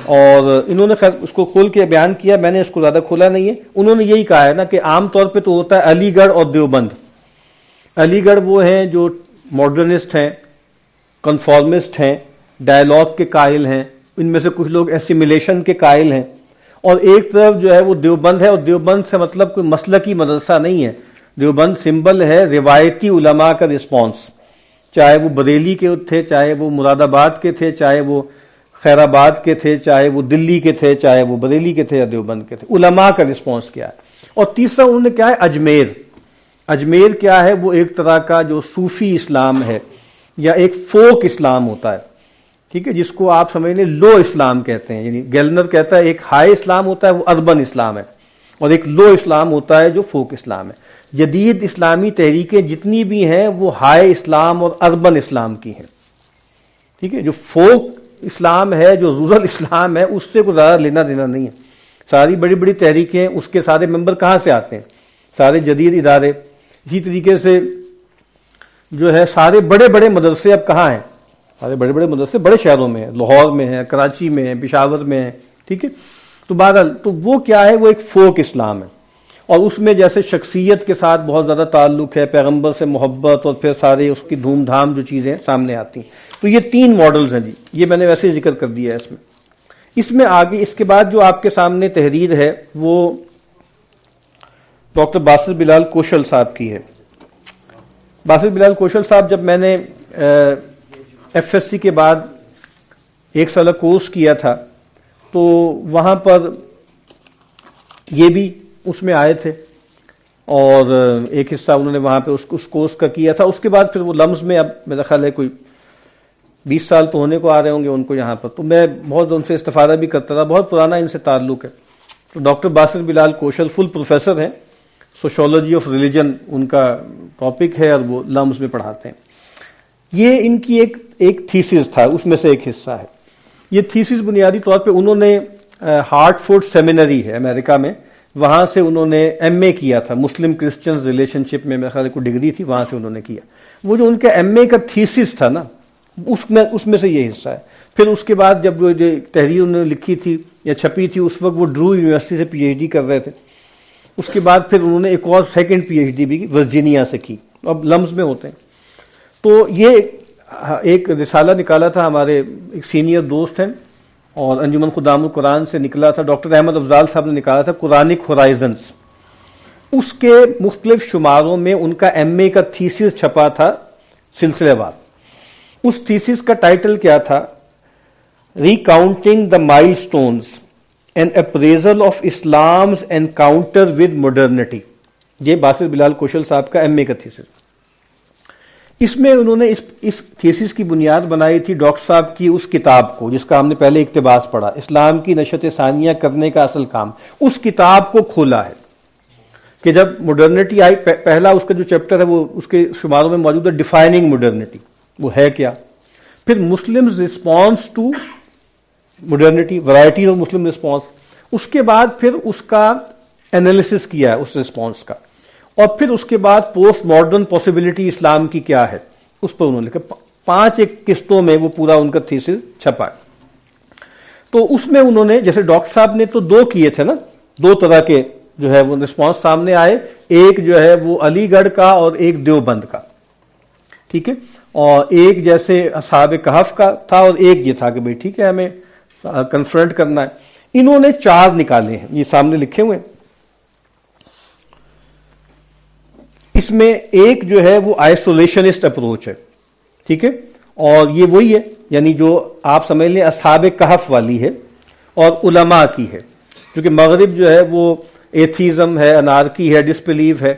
اور انہوں نے خیر اس کو کھول کے بیان کیا، میں نے اس کو زیادہ کھولا نہیں ہے. انہوں نے یہی کہا ہے نا کہ عام طور پہ تو ہوتا ہے علی گڑھ اور دیوبند. علی گڑھ وہ ہیں جو ماڈرنسٹ ہیں، کنفارمسٹ ہیں، ڈائلاگ کے قائل ہیں، ان میں سے کچھ لوگ ایسیمیلیشن کے قائل ہیں. اور ایک طرف جو ہے وہ دیوبند ہے، اور دیوبند سے مطلب کوئی مسلکی مدرسہ نہیں ہے. دیوبند سمبل ہے روایتی علماء کا رسپانس، چاہے وہ بریلی کے تھے، چاہے وہ مراد آباد کے تھے، چاہے وہ خیر آباد کے تھے، چاہے وہ دلی کے تھے، چاہے وہ بریلی کے تھے یا دیوبند کے تھے. علماء کا رسپانس کیا ہے. اور تیسرا انہوں نے کیا ہے، اجمیر. اجمیر کیا ہے، وہ ایک طرح کا جو صوفی اسلام ہے یا ایک فوک اسلام ہوتا ہے، ٹھیک ہے، جس کو آپ سمجھ لیں لو اسلام کہتے ہیں. یعنی گیلنر کہتا ہے ایک ہائی اسلام ہوتا ہے وہ اربن اسلام ہے، اور ایک لو اسلام ہوتا ہے جو فوک اسلام ہے. جدید اسلامی تحریکیں جتنی بھی ہیں وہ ہائی اسلام اور اربن اسلام کی ہیں، ٹھیک ہے. جو فوک اسلام ہے، جو رورل اسلام ہے، اس سے کوئی زیادہ لینا دینا نہیں ہے. ساری بڑی بڑی تحریکیں، اس کے سارے ممبر کہاں سے آتے ہیں، سارے جدید ادارے. اسی طریقے سے جو ہے سارے بڑے بڑے مدرسے اب کہاں ہیں، سارے بڑے بڑے مدرسے بڑے شہروں میں ہیں، لاہور میں ہیں، کراچی میں ہیں، پشاور میں ہیں، ٹھیک ہے. تو بہرحال تو وہ کیا ہے، وہ ایک فوک اسلام ہے. اور اس میں جیسے شخصیت کے ساتھ بہت زیادہ تعلق ہے، پیغمبر سے محبت، اور پھر سارے اس کی دھوم دھام جو چیزیں سامنے آتی ہیں. تو یہ 3 ماڈلز ہیں جی، یہ میں نے ویسے ہی ذکر کر دیا ہے اس میں آگے. اس کے بعد جو آپ کے سامنے تحریر ہے وہ ڈاکٹر باسط بلال کوشل صاحب کی ہے. باسط بلال کوشل صاحب، جب میں نے ایف ایس سی کے بعد 1 سالہ کورس کیا تھا تو وہاں پر یہ بھی اس میں آئے تھے، اور ایک حصہ انہوں نے وہاں پہ اس کورس کا کیا تھا. اس کے بعد پھر وہ لمز میں، اب میرا خیال ہے کوئی 20 سال تو ہونے کو آ رہے ہوں گے ان کو یہاں پر، تو میں بہت ان سے استفادہ بھی کرتا تھا، بہت پرانا ان سے تعلق ہے. تو ڈاکٹر باسط بلال کوشل فل پروفیسر ہیں، سوشولوجی آف ریلیجن ان کا ٹاپک ہے، اور وہ لمز میں پڑھاتے ہیں. یہ ان کی ایک تھیسس تھا، اس میں سے ایک حصہ ہے. یہ تھیسس بنیادی طور پہ انہوں نے ہارٹ فورڈ سیمینری ہے امریکہ میں، وہاں سے انہوں نے ایم اے کیا تھا، مسلم کرسچن ریلیشن شپ میں میرے خیال کو ڈگری تھی، وہاں سے انہوں نے کیا. وہ جو ان کا ایم اے کا تھیسس تھا نا، اس میں سے یہ حصہ ہے. پھر اس کے بعد جب وہ جو تحریر انہوں نے لکھی تھی یا چھپی تھی، اس وقت وہ ڈرو یونیورسٹی سے پی ایچ ڈی کر رہے تھے. اس کے بعد پھر انہوں نے ایک اور سیکنڈ پی ایچ ڈی بھی ورجینیا سے کی، اب لمز میں ہوتے ہیں. تو یہ ایک رسالہ نکالا تھا، ہمارے ایک سینئر دوست ہیں اور انجمن خدام القرآن سے نکلا تھا، ڈاکٹر احمد افضال صاحب نے نکالا تھا، قرآنک ہورائزنز. اس کے مختلف شماروں میں ان کا ایم اے کا تھیسس چھپا تھا سلسلے وار. اس تھیسس کا ٹائٹل کیا تھا؟ ریکاؤنٹنگ دا مائل stones an appraisal of slums encounter with modernity. یہ باسط بلال کوشل صاحب کا ایم اے کا تھیسس. اس میں انہوں نے اس تھیسس کی بنیاد بنائی تھی ڈاکٹر صاحب کی اس کتاب کو، جس کا ہم نے پہلے اقتباس پڑھا، اسلام کی نشت ثانیہ کرنے کا اصل کام. اس کتاب کو کھولا ہے کہ جب ماڈرنٹی آئی، پہلا اس کا جو چیپٹر ہے وہ اس کے شماروں میں موجود ہے ڈیفائننگ ماڈرنٹی، وہ ہے کیا. پھر Muslims response to modernity, varieties of Muslim response. اس کے بعد پھر اس کا انالیسس کیا ہے اس رسپانس کا، اور پھر اس کے بعد پوسٹ ماڈرن پاسبلٹی اسلام کی کیا ہے، اس پر انہوں نے لکھا. 5 ایک قسطوں میں وہ پورا ان کا تھیسس چھپا ہے. تو اس میں انہوں نے، جیسے ڈاکٹر صاحب نے تو 2 کیے تھے نا، 2 طرح کے جو ہے وہ رسپانس سامنے آئے، ایک جو ہے وہ علی گڑھ کا اور ایک دیوبند کا، ٹھیک ہے. اور ایک جیسے اصحاب کہف کا تھا، اور ایک یہ تھا کہ بھئی ٹھیک ہے ہمیں کنفرنٹ کرنا ہے. انہوں نے 4 نکالے ہیں، یہ سامنے لکھے ہوئے. اس میں ایک جو ہے وہ آئسولیشنسٹ اپروچ ہے، ٹھیک ہے، اور یہ وہی ہے، یعنی جو آپ سمجھ لیں اصحاب کہف والی ہے اور علماء کی ہے. کیونکہ مغرب جو ہے وہ ایتھیزم ہے، انارکی ہے، ڈسبلیف ہے.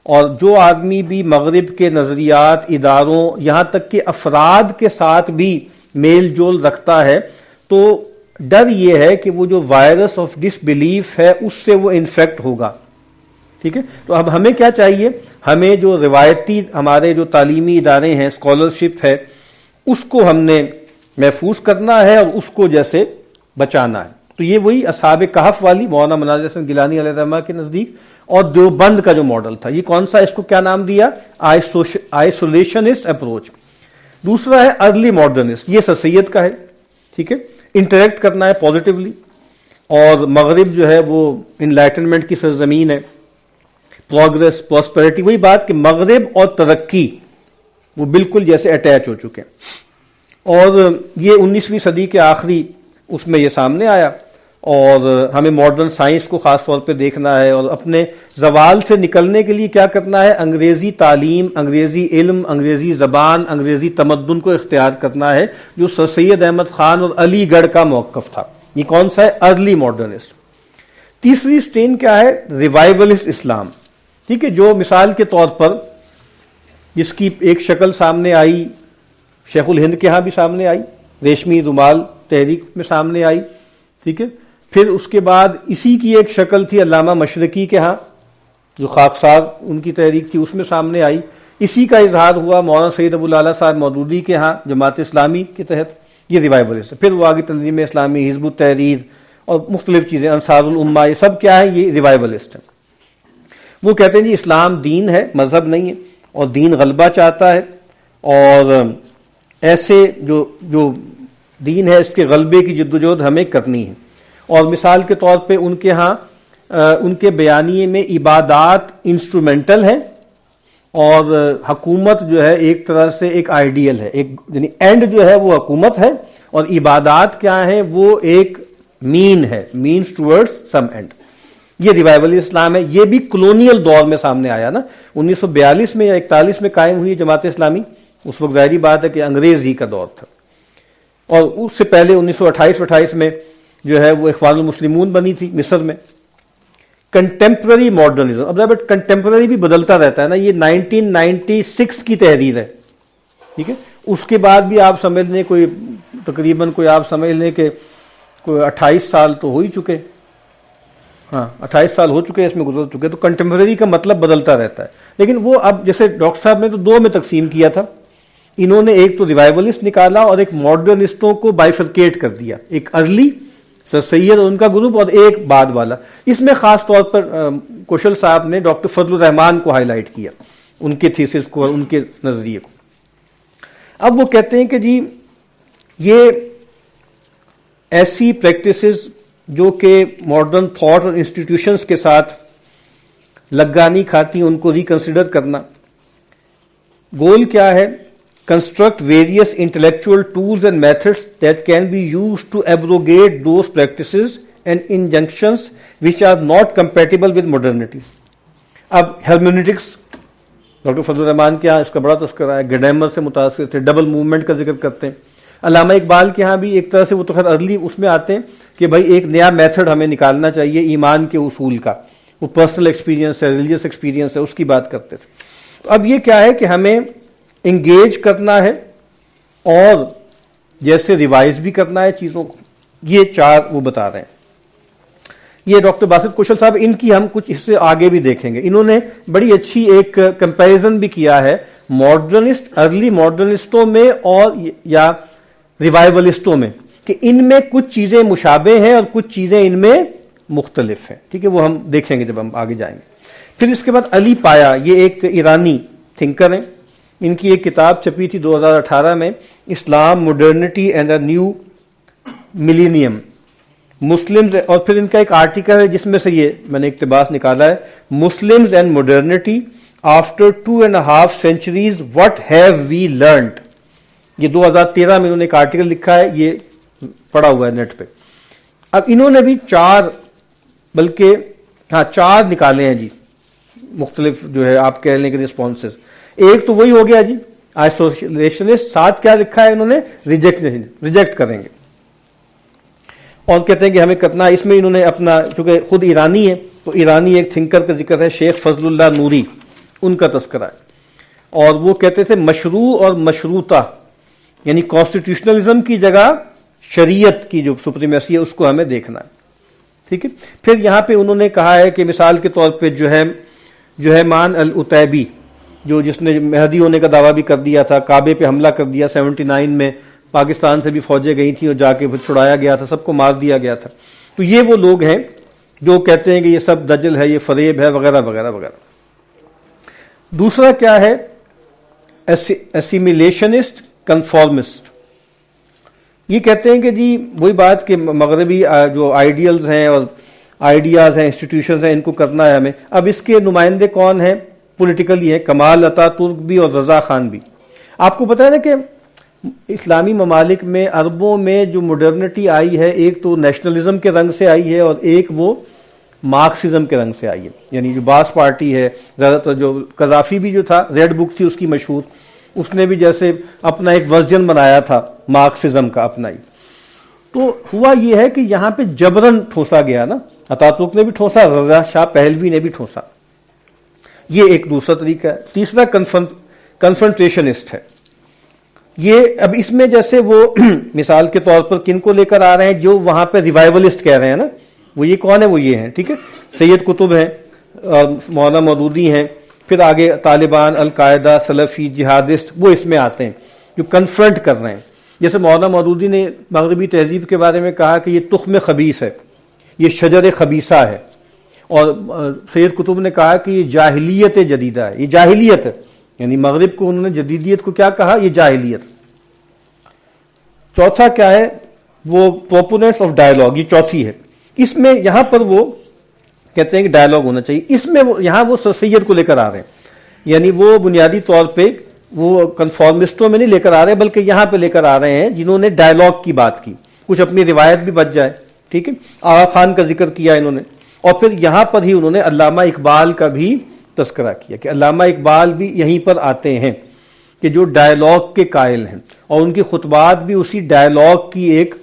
اور جو آدمی بھی مغرب کے نظریات، اداروں، یہاں تک کہ افراد کے ساتھ بھی میل جول رکھتا ہے، تو ڈر یہ ہے کہ وہ جو وائرس آف ڈس بلیف ہے اس سے وہ انفیکٹ ہوگا. ٹھیک ہے. تو اب ہمیں کیا چاہیے؟ ہمیں جو روایتی ہمارے جو تعلیمی ادارے ہیں، اسکالرشپ ہے، اس کو ہم نے محفوظ کرنا ہے اور اس کو جیسے بچانا ہے. تو یہ وہی اصحاب کہف والی مولانا مناظر حسن گیلانی علیہ الرحمہ کے نزدیک، اور دیوبند کا جو ماڈل تھا، یہ کون سا، اس کو کیا نام دیا؟ Isolationist approach. دوسرا ہے ارلی ماڈرنسٹ، یہ سر سید کا ہے، ٹھیک ہے، انٹریکٹ کرنا ہے پازیٹیولی. اور مغرب جو ہے وہ انلائٹنمنٹ کی سرزمین ہے، پروگرس، پراسپیرٹی، وہی بات کہ مغرب اور ترقی وہ بالکل جیسے اٹیچ ہو چکے ہیں. اور یہ 19ویں صدی کے آخری اس میں یہ سامنے آیا. اور ہمیں ماڈرن سائنس کو خاص طور پہ دیکھنا ہے، اور اپنے زوال سے نکلنے کے لیے کیا کرنا ہے؟ انگریزی تعلیم، انگریزی علم، انگریزی زبان، انگریزی تمدن کو اختیار کرنا ہے، جو سر سید احمد خان اور علی گڑھ کا موقف تھا. یہ کون سا ہے؟ Early modernist. تیسری سٹین کیا ہے؟ ریوائولسٹ اسلام. ٹھیک ہے، جو مثال کے طور پر جس کی ایک شکل سامنے آئی شیخ الہند کے ہاں بھی سامنے آئی، ریشمی رومال تحریک میں سامنے آئی، ٹھیک ہے. پھر اس کے بعد اسی کی ایک شکل تھی علامہ مشرقی کے ہاں، جو خاکسار ان کی تحریک تھی، اس میں سامنے آئی. اسی کا اظہار ہوا مولانا سید ابو الاعلیٰ صاحب مودودی کے ہاں جماعت اسلامی کے تحت. یہ ریوائولسٹ ہے. پھر وہ آگے تنظیم اسلامی، حزب التحریر اور مختلف چیزیں، انصار الامہ، یہ سب کیا ہے؟ یہ ریوائولسٹ ہے. وہ کہتے ہیں جی اسلام دین ہے، مذہب نہیں ہے، اور دین غلبہ چاہتا ہے، اور ایسے جو دین ہے اس کے غلبے کی جدوجہد ہمیں کرنی ہے. اور مثال کے طور پہ ان کے ہاں ان کے بیانیے میں عبادات انسٹرومنٹل ہیں اور حکومت جو ہے ایک طرح سے ایک آئیڈیل ہے، ایک یعنی اینڈ جو ہے وہ حکومت ہے اور عبادات کیا ہیں، وہ ایک مین ہے، مینس ٹورڈز سم اینڈ. یہ ریوائول اسلام ہے. یہ بھی کلونیل دور میں سامنے آیا نا، 1942 میں یا 41 میں قائم ہوئی جماعت اسلامی. اس وقت ظاہری بات ہے کہ انگریز ہی کا دور تھا، اور اس سے پہلے 1928 میں جو ہے وہ اخوان المسلمون بنی تھی مصر میں. کنٹمپرری ماڈرنزم، اب بٹ کنٹمپرری بھی بدلتا رہتا ہے نا، یہ 1996 کی تحریر ہے، ٹھیک ہے. اس کے بعد بھی آپ سمجھ لیں کوئی تقریباً کوئی آپ سمجھ لیں کہ کوئی 28 سال تو ہو ہی چکے، ہاں 28 سال ہو چکے، اس میں گزر چکے. تو کنٹمپرری کا مطلب بدلتا رہتا ہے. لیکن وہ اب جیسے ڈاکٹر صاحب نے تو دو میں تقسیم کیا تھا، انہوں نے ایک تو ریوائولسٹ نکالا اور ایک ماڈرنسٹوں کو بائیفرکیٹ کر دیا، ایک ارلی سر سید اور ان کا گروپ اور ایک بعد والا. اس میں خاص طور پر کوشل صاحب نے ڈاکٹر فضل الرحمان کو ہائی لائٹ کیا، ان کے تھیسس کو اور ان کے نظریے کو. اب وہ کہتے ہیں کہ جی یہ ایسی پریکٹسز جو کہ ماڈرن تھاٹ اور انسٹیٹیوشنز کے ساتھ لگا نہیں کھاتی، ان کو ریکنسیڈر کرنا. گول کیا ہے؟ construct various intellectual tools and methods that can be used to abrogate those practices and injunctions which are not compatible with modernity. اب hermeneutics ڈاکٹر فضل الرحمان کے ہاں اس کا بڑا تذکرہ ہے، گڈیمر سے متاثر تھے، ڈبل موومنٹ کا ذکر کرتے ہیں. علامہ اقبال کے ہاں بھی ایک طرح سے وہ تو خیر ارلی اس میں آتے ہیں کہ بھائی ایک نیا میتھڈ ہمیں نکالنا چاہیے ایمان کے اصول کا، وہ پرسنل ایکسپیرینس ہے، ریلیجیس ایکسپیرینس ہے، اس کی بات کرتے تھے. اب یہ کیا ہے کہ ہمیں انگیج کرنا ہے اور جیسے ریوائز بھی کرنا ہے چیزوں کو. یہ چار وہ بتا رہے ہیں. یہ ڈاکٹر باسط کوشل صاحب، ان کی ہم کچھ اس سے آگے بھی دیکھیں گے. انہوں نے بڑی اچھی ایک کمپیریزن بھی کیا ہے ماڈرنسٹ، ارلی ماڈرنسٹوں میں اور یا ریوائولسٹوں میں، کہ ان میں کچھ چیزیں مشابہ ہیں اور کچھ چیزیں ان میں مختلف ہیں. ٹھیک ہے، وہ ہم دیکھیں گے جب ہم آگے جائیں گے. پھر اس کے بعد علی پایا، یہ ایک ایرانی تھنکر ہیں. ان کی ایک کتاب چھپی تھی 2018 میں، Islam modernity and a new millennium Muslims, اور پھر ان کا ایک آرٹیکل ہے جس میں سے یہ میں نے اقتباس نکالا ہے، Muslims and modernity after 2.5 centuries what have we learned. یہ 2013 میں انہوں نے ایک آرٹیکل لکھا ہے، یہ پڑا ہوا ہے نیٹ پہ. اب انہوں نے بھی چار نکالے ہیں جی مختلف جو ہے آپ کہہ لیں کہ رسپانسز. ایک تو وہی ہو گیا جی آئسولیشنسٹ، ساتھ کیا لکھا ہے انہوں نے؟ ریجیکٹ کریں گے اور کہتے ہیں کہ ہمیں کرنا. اس میں انہوں نے اپنا چونکہ خود ایرانی ہے تو ایرانی ایک تھنکر کا ذکر ہے، شیخ فضل اللہ نوری، ان کا تذکرہ ہے. اور وہ کہتے تھے مشروع اور مشروطہ یعنی کانسٹیٹیوشنلزم کی جگہ شریعت کی جو سپریمیسی ہے اس کو ہمیں دیکھنا ہے. ٹھیک ہے. پھر یہاں پہ انہوں نے کہا ہے کہ مثال کے طور پہ جو ہے مان العتیبی، جس نے مہدی ہونے کا دعویٰ بھی کر دیا تھا، کعبے پہ حملہ کر دیا 79 میں، پاکستان سے بھی فوجیں گئی تھیں اور جا کے چھڑایا گیا تھا، سب کو مار دیا گیا تھا. تو یہ وہ لوگ ہیں جو کہتے ہیں کہ یہ سب دجل ہے، یہ فریب ہے، وغیرہ وغیرہ وغیرہ. دوسرا کیا ہے؟ اسیمیلیشنسٹ کنفارمسٹ. یہ کہتے ہیں کہ جی وہی بات کہ مغربی جو آئیڈیلز ہیں اور آئیڈیاز ہیں، انسٹیٹیوشنز ہیں، ان کو کرنا ہے ہمیں. اب اس کے نمائندے کون ہیں؟ پولیٹیکلی ہیں، کمال اتا ترک بھی اور رضا خان بھی. آپ کو پتا ہے نا کہ اسلامی ممالک میں عربوں میں جو ماڈرنٹی آئی ہے، ایک تو نیشنلزم کے رنگ سے آئی ہے اور ایک وہ مارکسزم کے رنگ سے آئی ہے. یعنی جو باس پارٹی ہے، زیادہ تر جو قذافی بھی جو تھا، ریڈ بک تھی اس کی مشہور، اس نے بھی جیسے اپنا ایک ورژن بنایا تھا مارکسزم کا اپنا ہی. تو ہوا یہ ہے کہ یہاں پہ جبرن ٹھونسا گیا نا، اتا ترک نے بھی ٹھونسا، رضا شاہ پہلوی نے بھی ٹھونسا. یہ ایک دوسرا طریقہ ہے. تیسرا کنفرنٹریشنسٹ ہے. یہ اب اس میں جیسے وہ مثال کے طور پر کن کو لے کر آ رہے ہیں؟ جو وہاں پہ ریوائولسٹ کہہ رہے ہیں نا، وہ یہ کون ہے؟ وہ یہ ہیں. ٹھیک ہے، سید قطب ہیں، مولانا مودودی ہیں، پھر آگے طالبان، القاعدہ، سلفی، جہادسٹ، وہ اس میں آتے ہیں جو کنفرنٹ کر رہے ہیں. جیسے مولانا مودودی نے مغربی تہذیب کے بارے میں کہا کہ یہ تخم خبیث ہے، یہ شجر خبیثہ ہے. اور سید قطب نے کہا کہ یہ جاہلیت جدیدہ ہے، یہ جاہلیت ہے. یعنی مغرب کو انہوں نے جدیدیت کو کیا کہا؟ یہ جاہلیت. چوتھا کیا ہے؟ وہ پروپوننٹس آف ڈائیلاگ، یہ چوتھی ہے. اس میں یہاں پر وہ کہتے ہیں کہ ڈائلاگ ہونا چاہیے. اس میں یہاں وہ سر سید کو لے کر آ رہے ہیں، یعنی وہ بنیادی طور پہ وہ کنفارمسٹوں میں نہیں لے کر آ رہے بلکہ یہاں پہ لے کر آ رہے ہیں جنہوں نے ڈائلاگ کی بات کی، کچھ اپنی روایت بھی بچ جائے. ٹھیک ہے، آغا خان کا ذکر کیا انہوں نے، اور پھر یہاں پر ہی انہوں نے علامہ اقبال کا بھی تذکرہ کیا کہ علامہ اقبال بھی یہیں پر آتے ہیں کہ جو ڈائلاگ کے قائل ہیں، اور ان کی خطبات بھی اسی ڈائلاگ کی ایک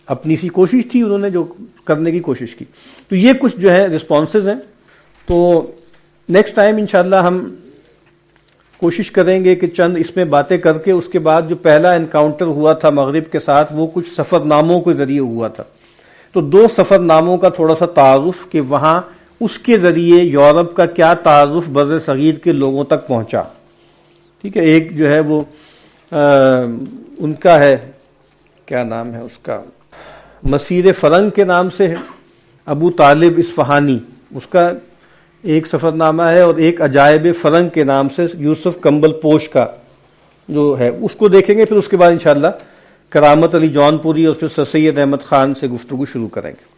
اپنی سی کوشش تھی، انہوں نے جو کرنے کی کوشش کی. تو یہ کچھ جو ہے رسپانسز ہیں. تو نیکسٹ ٹائم انشاءاللہ ہم کوشش کریں گے کہ چند اس میں باتیں کر کے اس کے بعد جو پہلا انکاؤنٹر ہوا تھا مغرب کے ساتھ وہ کچھ سفر ناموں کے ذریعے ہوا تھا. تو 2 سفر ناموں کا تھوڑا سا تعارف کہ وہاں اس کے ذریعے یورپ کا کیا تعارف بر صغیر کے لوگوں تک پہنچا. ٹھیک ہے، ایک جو ہے وہ ان کا ہے، کیا نام ہے اس کا، مسیر فرنگ کے نام سے ہے، ابو طالب اصفہانی، اس کا ایک سفر نامہ ہے، اور ایک عجائب فرنگ کے نام سے یوسف کمبل پوش کا جو ہے اس کو دیکھیں گے. پھر اس کے بعد انشاءاللہ کرامت علی جون پوری اور پھر سر سید احمد خان سے گفتگو شروع کریں گے.